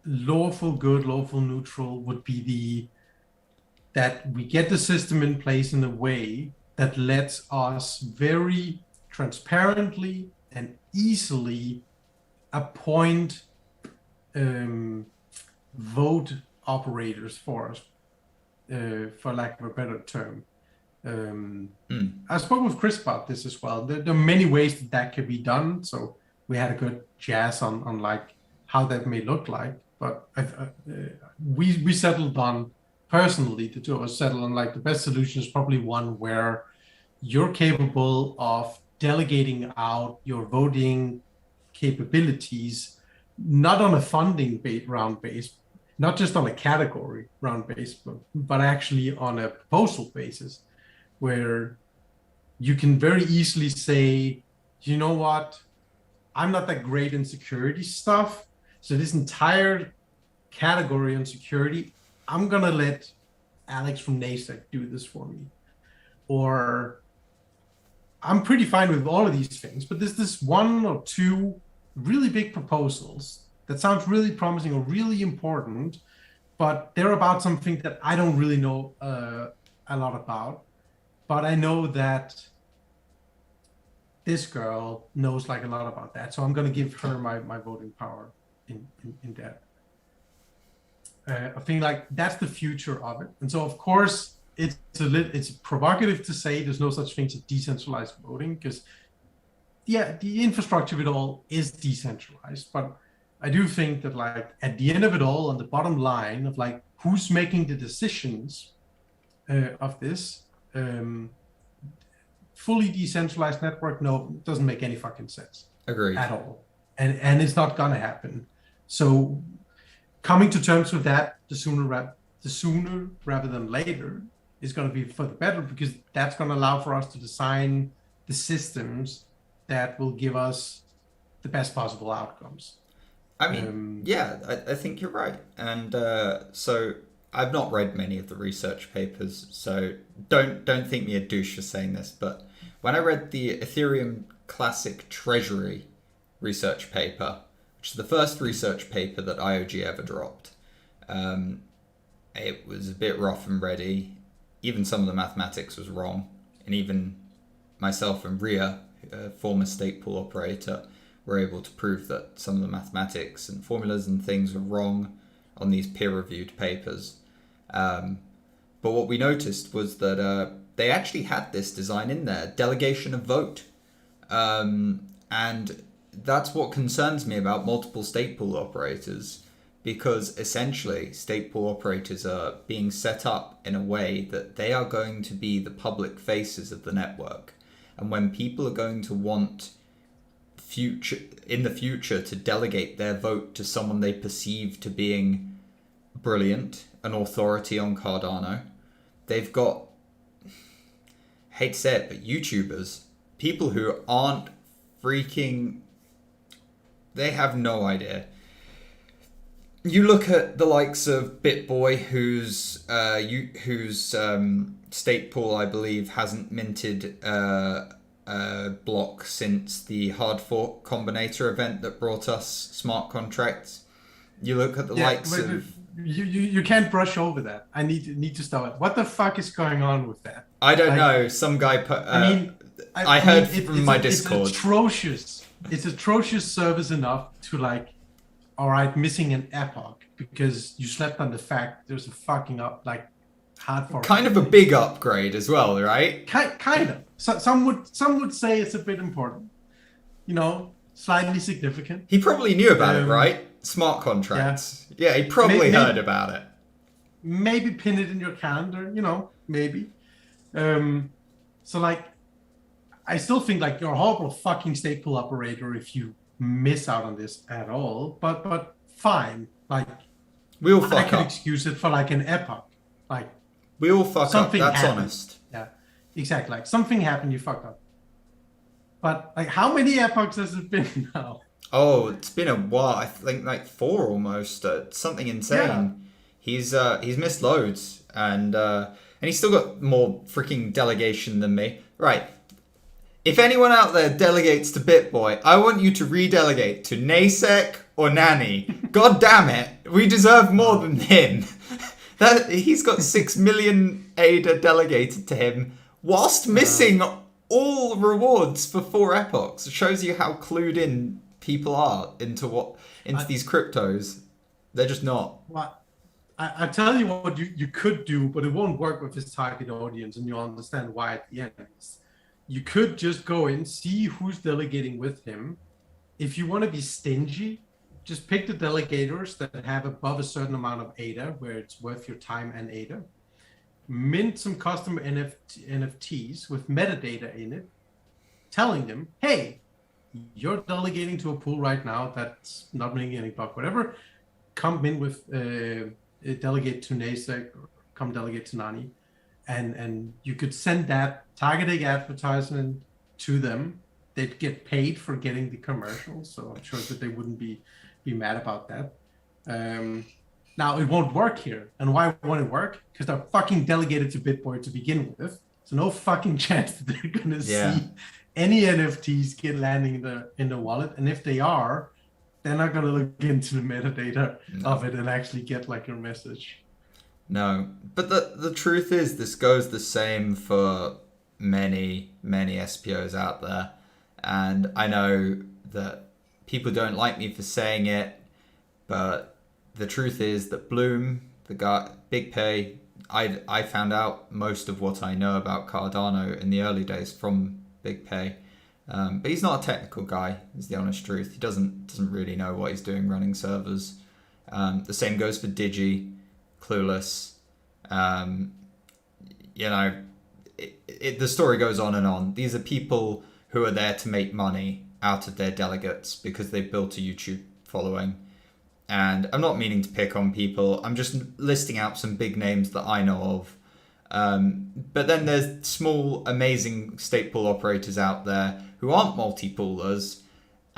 A: lawful good, lawful neutral would be that we get the system in place in a way that lets us very transparently and easily appoint vote operators for us, for lack of a better term. I spoke with Chris about this as well. There are many ways that can be done. So we had a good jazz on like how that may look like. But we settled on, personally, the two of us settled on like the best solution is probably one where you're capable of delegating out your voting capabilities, not on a funding round base, not just on a category round base, but actually on a proposal basis, where you can very easily say, you know what, I'm not that great in security stuff, so this entire category on security, I'm gonna let Alex from NASEC do this for me. Or I'm pretty fine with all of these things, but there's this one or two really big proposals that sounds really promising or really important, but they're about something that I don't really know a lot about. But I know that this girl knows like a lot about that, so I'm going to give her my voting power in that. I think like that's the future of it, and so of course it's provocative to say there's no such thing as decentralized voting, because the infrastructure of it all is decentralized, but I do think that like at the end of it all, on the bottom line of like who's making the decisions of this, fully decentralized network, no, it doesn't make any fucking sense.
B: Agreed.
A: At all. And it's not gonna happen. So coming to terms with that, the sooner rather than later is going to be for the better, because that's going to allow for us to design the systems that will give us the best possible outcomes.
B: I mean, I think you're right. And so I've not read many of the research papers, so don't think me a douche for saying this, but when I read the Ethereum Classic Treasury research paper, which is the first research paper that IOG ever dropped, it was a bit rough and ready. Even some of the mathematics was wrong, and even myself and Ria, a former stake pool operator, were able to prove that some of the mathematics and formulas and things were wrong on these peer-reviewed papers. But what we noticed was that they actually had this design in there, delegation of vote. And that's what concerns me about multiple stake pool operators, because essentially stake pool operators are being set up in a way that they are going to be the public faces of the network. And when people are going to want in the future to delegate their vote to someone they perceive to being brilliant, an authority on Cardano, they've got, hate to say it, but YouTubers, people who aren't freaking, they have no idea. You look at the likes of BitBoy, whose stake pool, I believe, hasn't minted block since the hard fork combinator event that brought us smart contracts. You look at the likes of...
A: You can't brush over that. I need to stop it. What the fuck is going on with that?
B: I don't know. Some guy put... I heard from my Discord.
A: It's atrocious. It's atrocious service enough to like, all right, missing an epoch because you slept on the fact there's a fucking hard fork.
B: Kind of a big upgrade as well, right?
A: Kind of. So some would say it's a bit important. Slightly significant.
B: He probably knew about it, right? Smart contracts. Yeah, he probably heard about it.
A: Maybe pin it in your calendar, maybe. So like, I still think like you're a horrible fucking state pool operator if you miss out on this at all. But fine, like
B: we all
A: I
B: fuck
A: could
B: up.
A: excuse it for like an epoch, like
B: We all fuck up.
A: something
B: That's
A: happened.
B: honest.
A: Yeah, exactly. Like something happened, you fucked up. But like, how many epochs has it been now?
B: Oh, it's been a while. I think like 4 almost. Something insane. He's missed loads, and he's still got more freaking delegation than me. Right. If anyone out there delegates to BitBoy, I want you to redelegate to NASEC or NANI. God damn it, we deserve more than him. That he's got 6 million ADA delegated to him, whilst missing all rewards for 4 epochs. It shows you how clued in people are into these cryptos. They're just not.
A: Well, I tell you what you could do, but it won't work with his target audience, and you'll understand why at the end. You could just go in, see who's delegating with him. If you want to be stingy, just pick the delegators that have above a certain amount of ADA, where it's worth your time and ADA. Mint some custom NFTs with metadata in it, telling them, hey, you're delegating to a pool right now that's not making any buck, whatever. Come in with delegate to NASEC, or come delegate to NANI. And you could send that targeting advertisement to them. They'd get paid for getting the commercials, so I'm sure that they wouldn't be mad about that. Now, it won't work here. And why won't it work? Because they're fucking delegated to BitBoy to begin with. So no fucking chance that they're going to see any NFTs get landing in the wallet. And if they are, they're not going to look into the metadata of it and actually get like your message.
B: No, but the truth is this goes the same for many SPOs out there, and I know that people don't like me for saying it, but the truth is that Bloom, the guy, Big Pay, I found out most of what I know about Cardano in the early days from Big Pay, but he's not a technical guy, is the honest truth. He doesn't really know what he's doing running servers. The same goes for Digi. Clueless. The story goes on and on. These are people who are there to make money out of their delegates because they've built a YouTube following. And I'm not meaning to pick on people. I'm just listing out some big names that I know of. But then there's small, amazing state pool operators out there who aren't multi-poolers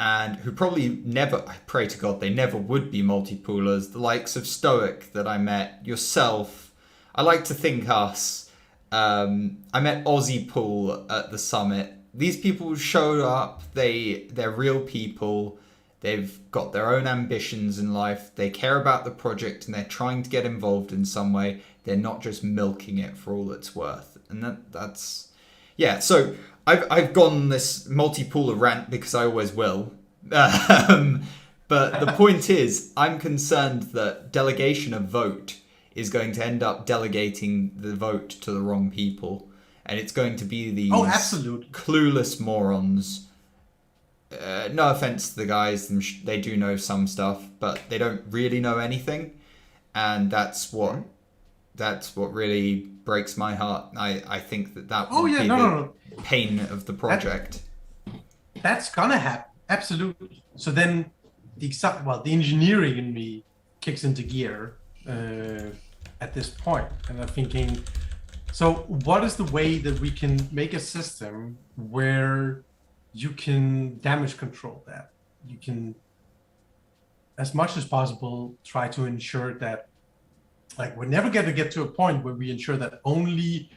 B: and who probably never, I pray to God, they never would be multi-poolers. The likes of Stoic that I met, yourself, I like to think us. I met Aussie Pool at the summit. These people showed up, they're real people. They've got their own ambitions in life. They care about the project and they're trying to get involved in some way. They're not just milking it for all it's worth. And that's, yeah. So I've gone this multi-pooler rant because I always will. But the point is, I'm concerned that delegation of vote is going to end up delegating the vote to the wrong people. And it's going to be these clueless morons. No offense to the guys, they do know some stuff, but they don't really know anything. And that's what really breaks my heart. I think that would be the pain of the project.
A: That's gonna happen, absolutely. So then the engineering in me kicks into gear at this point, and I'm thinking, so what is the way that we can make a system where you can damage control that? You can, as much as possible, try to ensure that, like, we're never going to get to a point where we ensure that only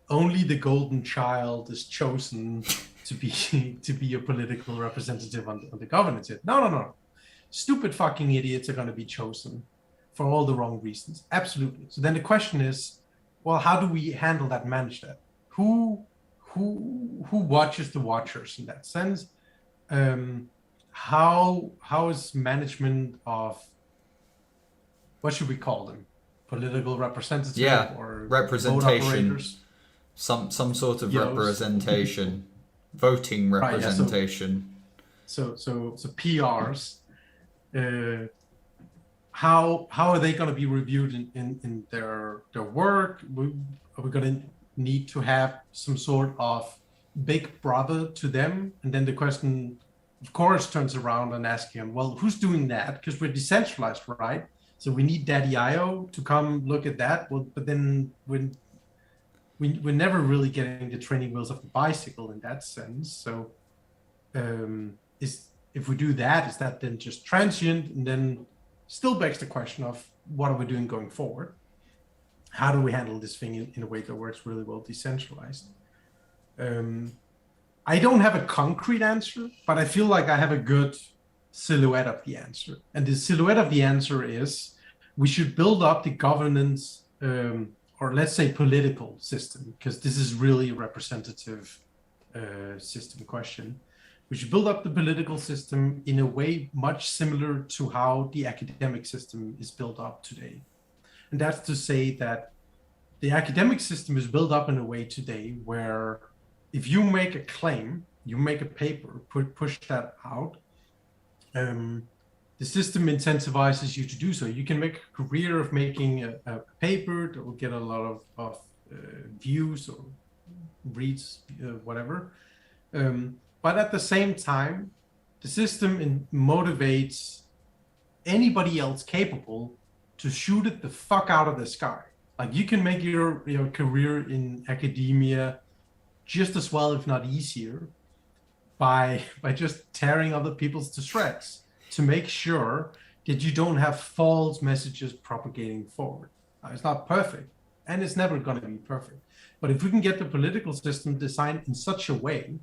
A: the golden child is chosen to be a political representative on the governance. No. Stupid fucking idiots are going to be chosen for all the wrong reasons. Absolutely. So then the question is, well, how do we handle that, manage that? Who watches the watchers in that sense? How is management of, what should we call them? Political representative or
B: representation, some sort of representation, voting representation.
A: So PRs. How are they going to be reviewed in their work? Are we going to need to have some sort of big brother to them, and then the question, of course, turns around and asks him, well, who's doing that? Because we're decentralized, right? So we need Daddy IO to come look at that. Well, but then when we're never really getting the training wheels of the bicycle in that sense. So if we do that, is that then just transient? And then still begs the question of what are we doing going forward? How do we handle this thing in a way that works really well decentralized? I don't have a concrete answer, but I feel like I have a good silhouette of the answer. And the silhouette of the answer is we should build up the governance, or let's say political system, because this is really a representative system question. We should build up the political system in a way much similar to how the academic system is built up today. And that's to say that the academic system is built up in a way today where if you make a claim, you make a paper, push that out, the system incentivizes you to do so. You can make a career of making a paper that will get a lot of views or reads, whatever. But at the same time, the system motivates anybody else capable to shoot it the fuck out of the sky. Like you can make your career in academia just as well, if not easier, by just tearing other people's to shreds to make sure that you don't have false messages propagating forward. It's not perfect, and it's never going to be perfect. But if we can get the political system designed in such a way,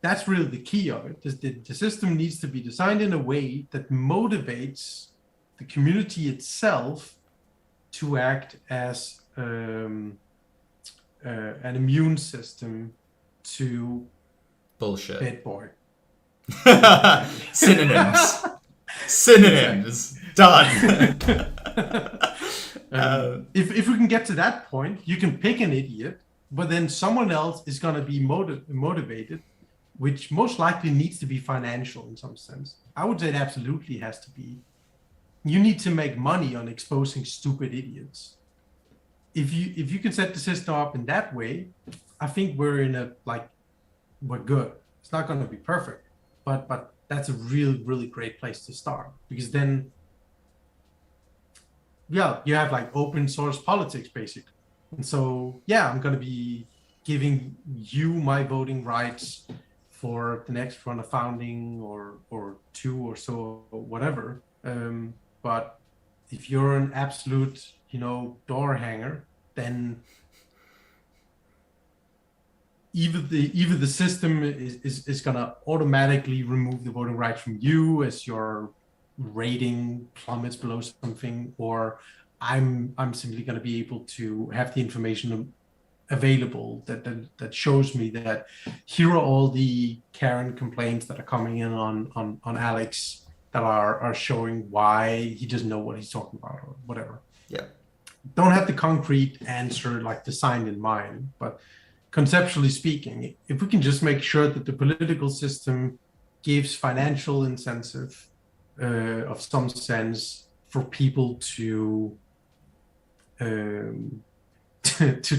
A: that's really the key of it. The system needs to be designed in a way that motivates the community itself to act as an immune system to
B: bullshit.
A: Bad boy.
B: Synonyms. Synonyms. Done.
A: If we can get to that point, you can pick an idiot, but then someone else is going to be motivated, which most likely needs to be financial in some sense. I would say it absolutely has to be. You need to make money on exposing stupid idiots. If you can set the system up in that way, I think we're good. It's not going to be perfect, but that's a really great place to start, because then, yeah, you have like open source politics basically. And so, yeah, I'm going to be giving you my voting rights for the next run of founding or two or so, or whatever. But if you're an absolute, door hanger, then either the system is gonna automatically remove the voting rights from you as your rating plummets below something, or I'm simply gonna be able to have the information available that shows me that here are all the Karen complaints that are coming in on Alex that are showing why he doesn't know what he's talking about or whatever.
B: Yeah.
A: Don't have the concrete answer like designed in mind, but conceptually speaking, if we can just make sure that the political system gives financial incentive of some sense for people to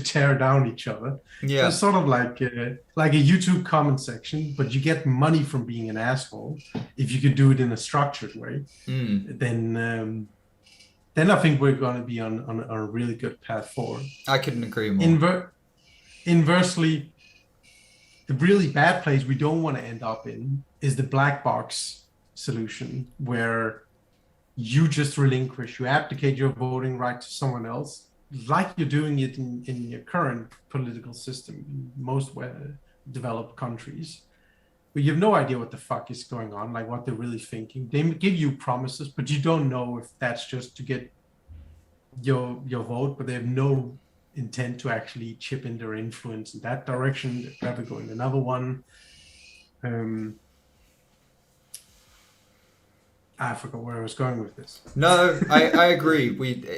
A: tear down each other.
B: Yeah.
A: It's sort of like a YouTube comment section, but you get money from being an asshole. If you could do it in a structured way, then I think we're going to be on a really good path forward.
B: I couldn't agree more.
A: Inversely, the really bad place we don't want to end up in is the black box solution, where you just relinquish, you abdicate your voting right to someone else, like you're doing it in your current political system in most developed countries, where you have no idea what the fuck is going on, like what they're really thinking. They give you promises, but you don't know if that's just to get your vote, but they have no intent to actually chip in their influence in that direction. They'd rather go in another one. I forgot where I was going with this.
B: No, I agree.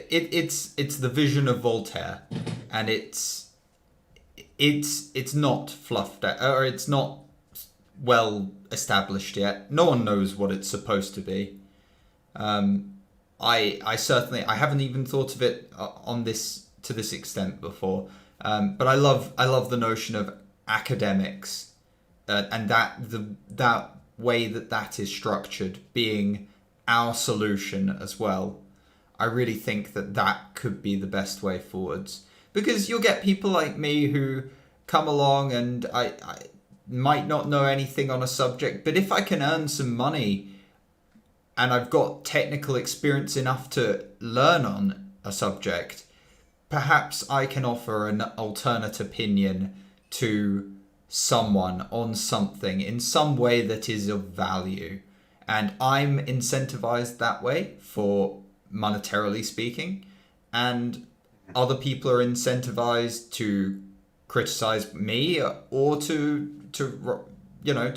B: It's the vision of Voltaire, and it's not fluffed out, or it's not well established yet. No one knows what it's supposed to be. I certainly haven't even thought of it to this extent before. But I love the notion of academics and that way that is structured being our solution as well, I really think that could be the best way forwards. Because you'll get people like me who come along and I might not know anything on a subject, but if I can earn some money and I've got technical experience enough to learn on a subject, perhaps I can offer an alternate opinion to someone on something in some way that is of value. And I'm incentivized that way, for monetarily speaking, and other people are incentivized to criticize me or to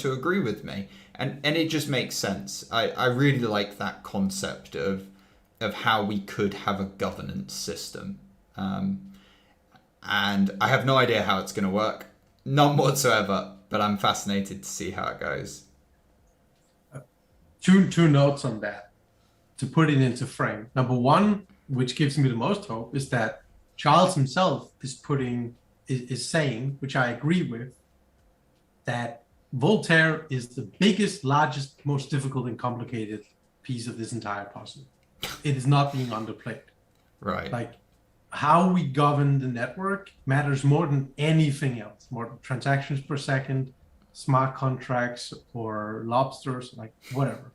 B: agree with me, and it just makes sense. I really like that concept of how we could have a governance system, and I have no idea how it's going to work, none whatsoever, but I'm fascinated to see how it goes.
A: Two notes on that to put it into frame. Number one, which gives me the most hope, is that Charles himself is saying, which I agree with, that Voltaire is the biggest, largest, most difficult and complicated piece of this entire puzzle. It is not being underplayed.
B: Right.
A: Like, how we govern the network matters more than anything else. More transactions per second, smart contracts, or lobsters, like whatever.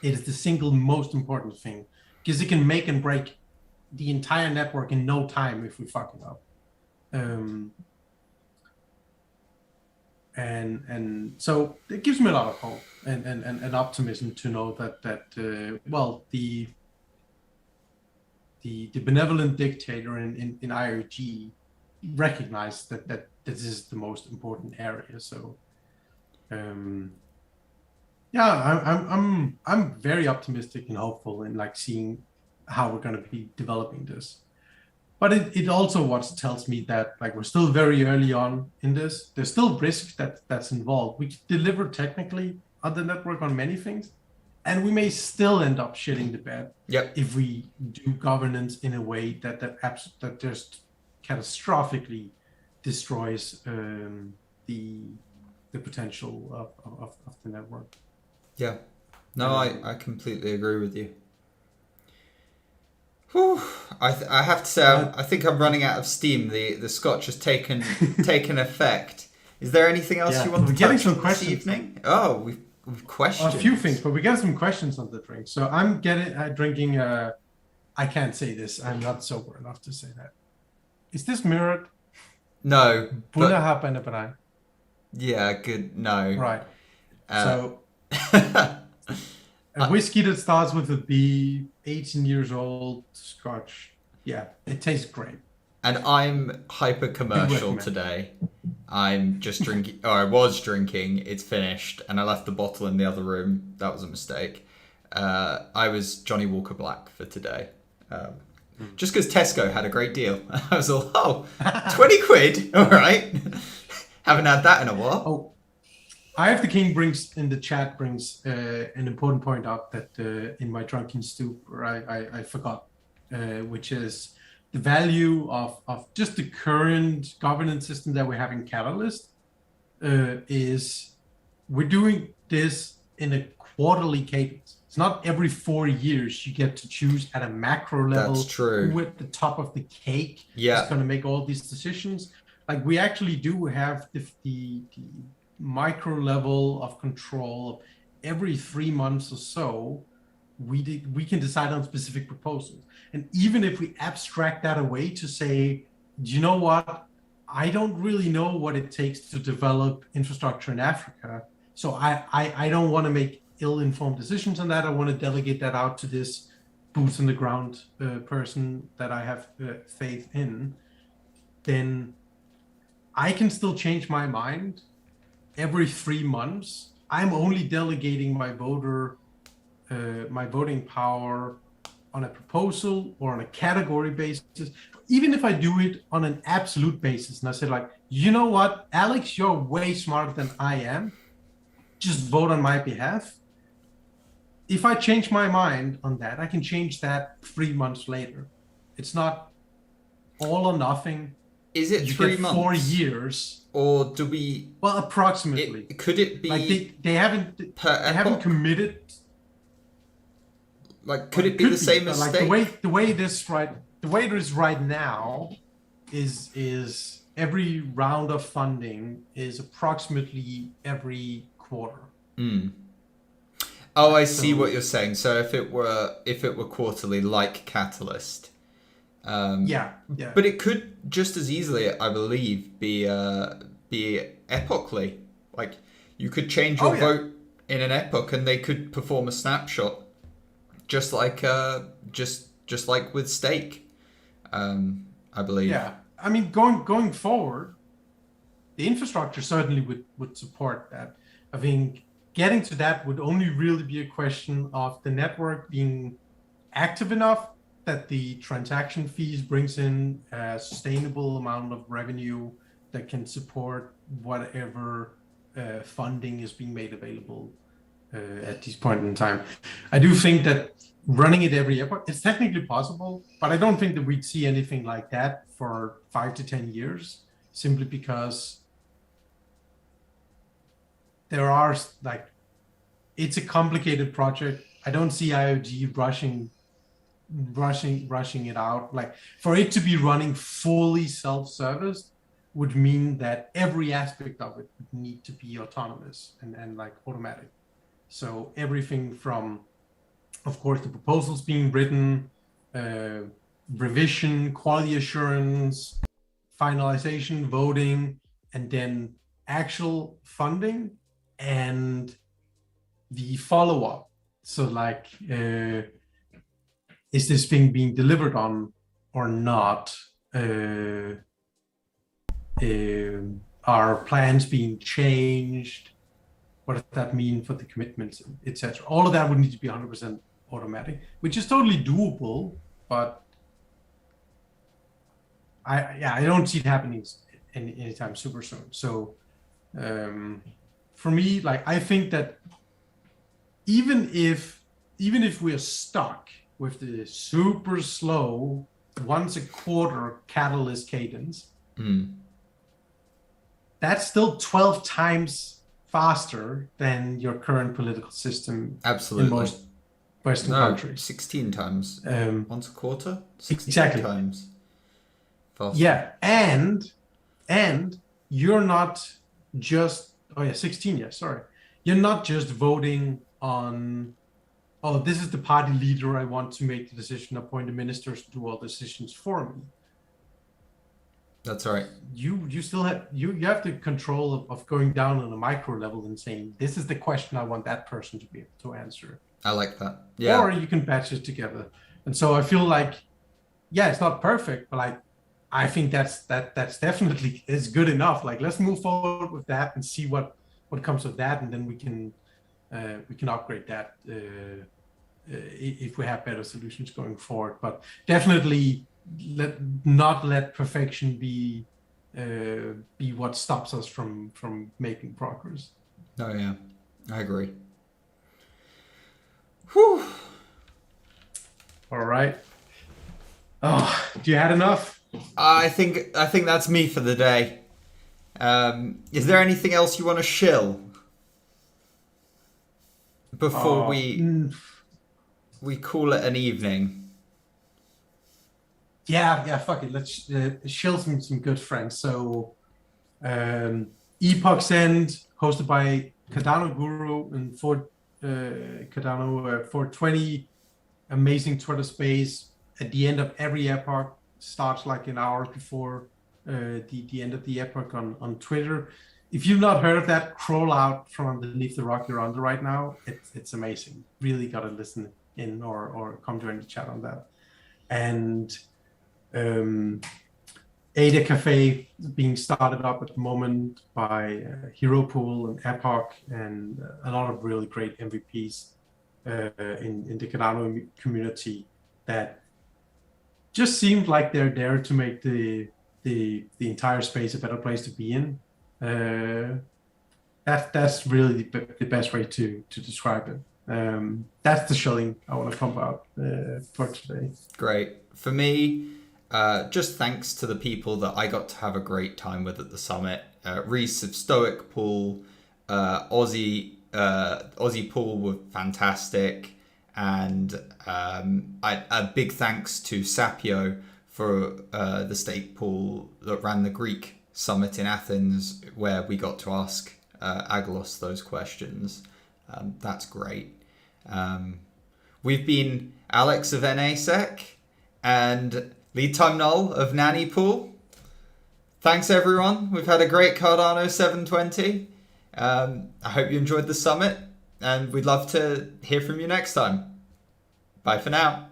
A: It is the single most important thing, because it can make and break the entire network in no time if we fuck it up. And so it gives me a lot of hope and optimism to know that the benevolent dictator in IRG recognized that this is the most important area. So I'm very optimistic and hopeful in like seeing how we're going to be developing this. But it also what tells me that like we're still very early on in this. There's still risk that's involved. We deliver technically on the network on many things, and we may still end up shitting the bed.
B: Yep.
A: If we do governance in a way that just catastrophically destroys the potential of the network.
B: Yeah. No, I completely agree with you. Whew. I have to say, I think I'm running out of steam. The scotch has taken effect. Is there anything else you want to touch on this evening? Oh, we've questions.
A: A few things, but we got some questions on the drink. So I'm drinking. I can't say this. I'm not sober enough to say that. Is this mirrored?
B: No. Yeah. Good. No.
A: Right. So. A whiskey that starts with a B, 18 years old, Scotch. Yeah, it tastes great.
B: And I'm hyper commercial today. I'm just drinking, or I was drinking, it's finished, and I left the bottle in the other room. That was a mistake. I was Johnny Walker Black for today. Just because Tesco had a great deal. I was all, 20 quid, all right. Haven't had that in a while.
A: Oh. I have the King brings an important point up that in my drunken stupor I forgot, which is the value of just the current governance system that we have in Catalyst. Is we're doing this in a quarterly cadence. It's not every 4 years you get to choose at a macro level.
B: That's true.
A: Who at the top of the cake is going to make all these decisions. Like we actually do have the micro level of control. Every 3 months or so we can decide on specific proposals, and even if we abstract that away to say, do you know what, I don't really know what it takes to develop infrastructure in Africa, so I don't want to make ill-informed decisions on that. I want to delegate that out to this boots on the ground person that I have faith in. Then I can still change my mind every 3 months. I'm only delegating my voting power on a proposal or on a category basis. Even if I do it on an absolute basis, and I say like, you know what, Alex, you're way smarter than I am. Just vote on my behalf. If I change my mind on that, I can change that 3 months later. It's not all or nothing.
B: Is it
A: you
B: 3
A: get
B: months?
A: 4 years.
B: Or do we...
A: Well, approximately.
B: Could it be
A: like they haven't committed.
B: Like, could it be the same as
A: like
B: stake?
A: the way it is right now is every round of funding is approximately every quarter.
B: Oh, I see what you're saying. So if it were quarterly, like Catalyst,
A: yeah.
B: But it could just as easily, I believe, be epochly. Like, you could change your vote in an epoch, and they could perform a snapshot, just like with stake. I believe.
A: Yeah, I mean, going forward, the infrastructure certainly would support that. I think getting to that would only really be a question of the network being active enough that the transaction fees brings in a sustainable amount of revenue that can support whatever funding is being made available at this point in time. I do think that running it every airport is technically possible, but I don't think that we'd see anything like that for 5 to 10 years, simply because there are it's a complicated project. I don't see IOG rushing it out. Like, for it to be running fully self-serviced would mean that every aspect of it would need to be autonomous and like automatic. So everything from, of course, the proposals being written, revision, quality assurance, finalization, voting, and then actual funding and the follow-up. So like, is this thing being delivered on or not? Are plans being changed? What does that mean for the commitments, etc.? All of that would need to be 100% automatic, which is totally doable, but I don't see it happening anytime super soon. So for me, like, I think that even if we're stuck with the super slow once a quarter catalyst cadence, that's still 12 times faster than your current political system.
B: Absolutely.
A: In most Western countries.
B: 16 times. Once a quarter? 16
A: exactly.
B: times faster.
A: Yeah, and you're not just 16, yeah, sorry. You're not just voting on, oh, this is the party leader, I want to make the decision, appoint the ministers to do all decisions for me.
B: That's right.
A: You still have you have the control of going down on a micro level and saying, this is the question I want that person to be able to answer.
B: I like that. Yeah.
A: Or you can batch it together. And so I feel like, yeah, it's not perfect, but like, I think that's definitely is good enough. Like, let's move forward with that and see what comes of that, and then we can upgrade that if we have better solutions going forward. But definitely not let perfection be what stops us from making progress.
B: Oh yeah, I agree. Whew.
A: All right. Oh, do you had enough?
B: I think that's me for the day. Is there anything else you want to shill before we call it an evening?
A: Yeah, fuck it. Let's shill some good friends. So, Epoch's End, hosted by Cardano Guru and Cardano 420, amazing Twitter space. At the end of every epoch, starts like an hour before the end of the epoch on Twitter. If you've not heard of that, crawl out from underneath the rock you're under right now. It's amazing. Really got to listen in or come join the chat on that. And Ada Cafe being started up at the moment by Hero Pool and Epoch, and a lot of really great MVPs in the Cardano community that just seemed like they're there to make the entire space a better place to be in. That's really the best way to describe it. That's the shilling I want to pump out for today.
B: Great. For me, just thanks to the people that I got to have a great time with at the summit. Reese of Stoic Pool, Aussie Pool were fantastic. And a big thanks to Sapio for the stake pool that ran the Greek summit in Athens, where we got to ask Agalos those questions. That's great. We've been Alex of NASEC and Lead Time Null of NANI Pool. Thanks everyone. We've had a great Cardano 720. I hope you enjoyed the summit, and we'd love to hear from you next time. Bye for now.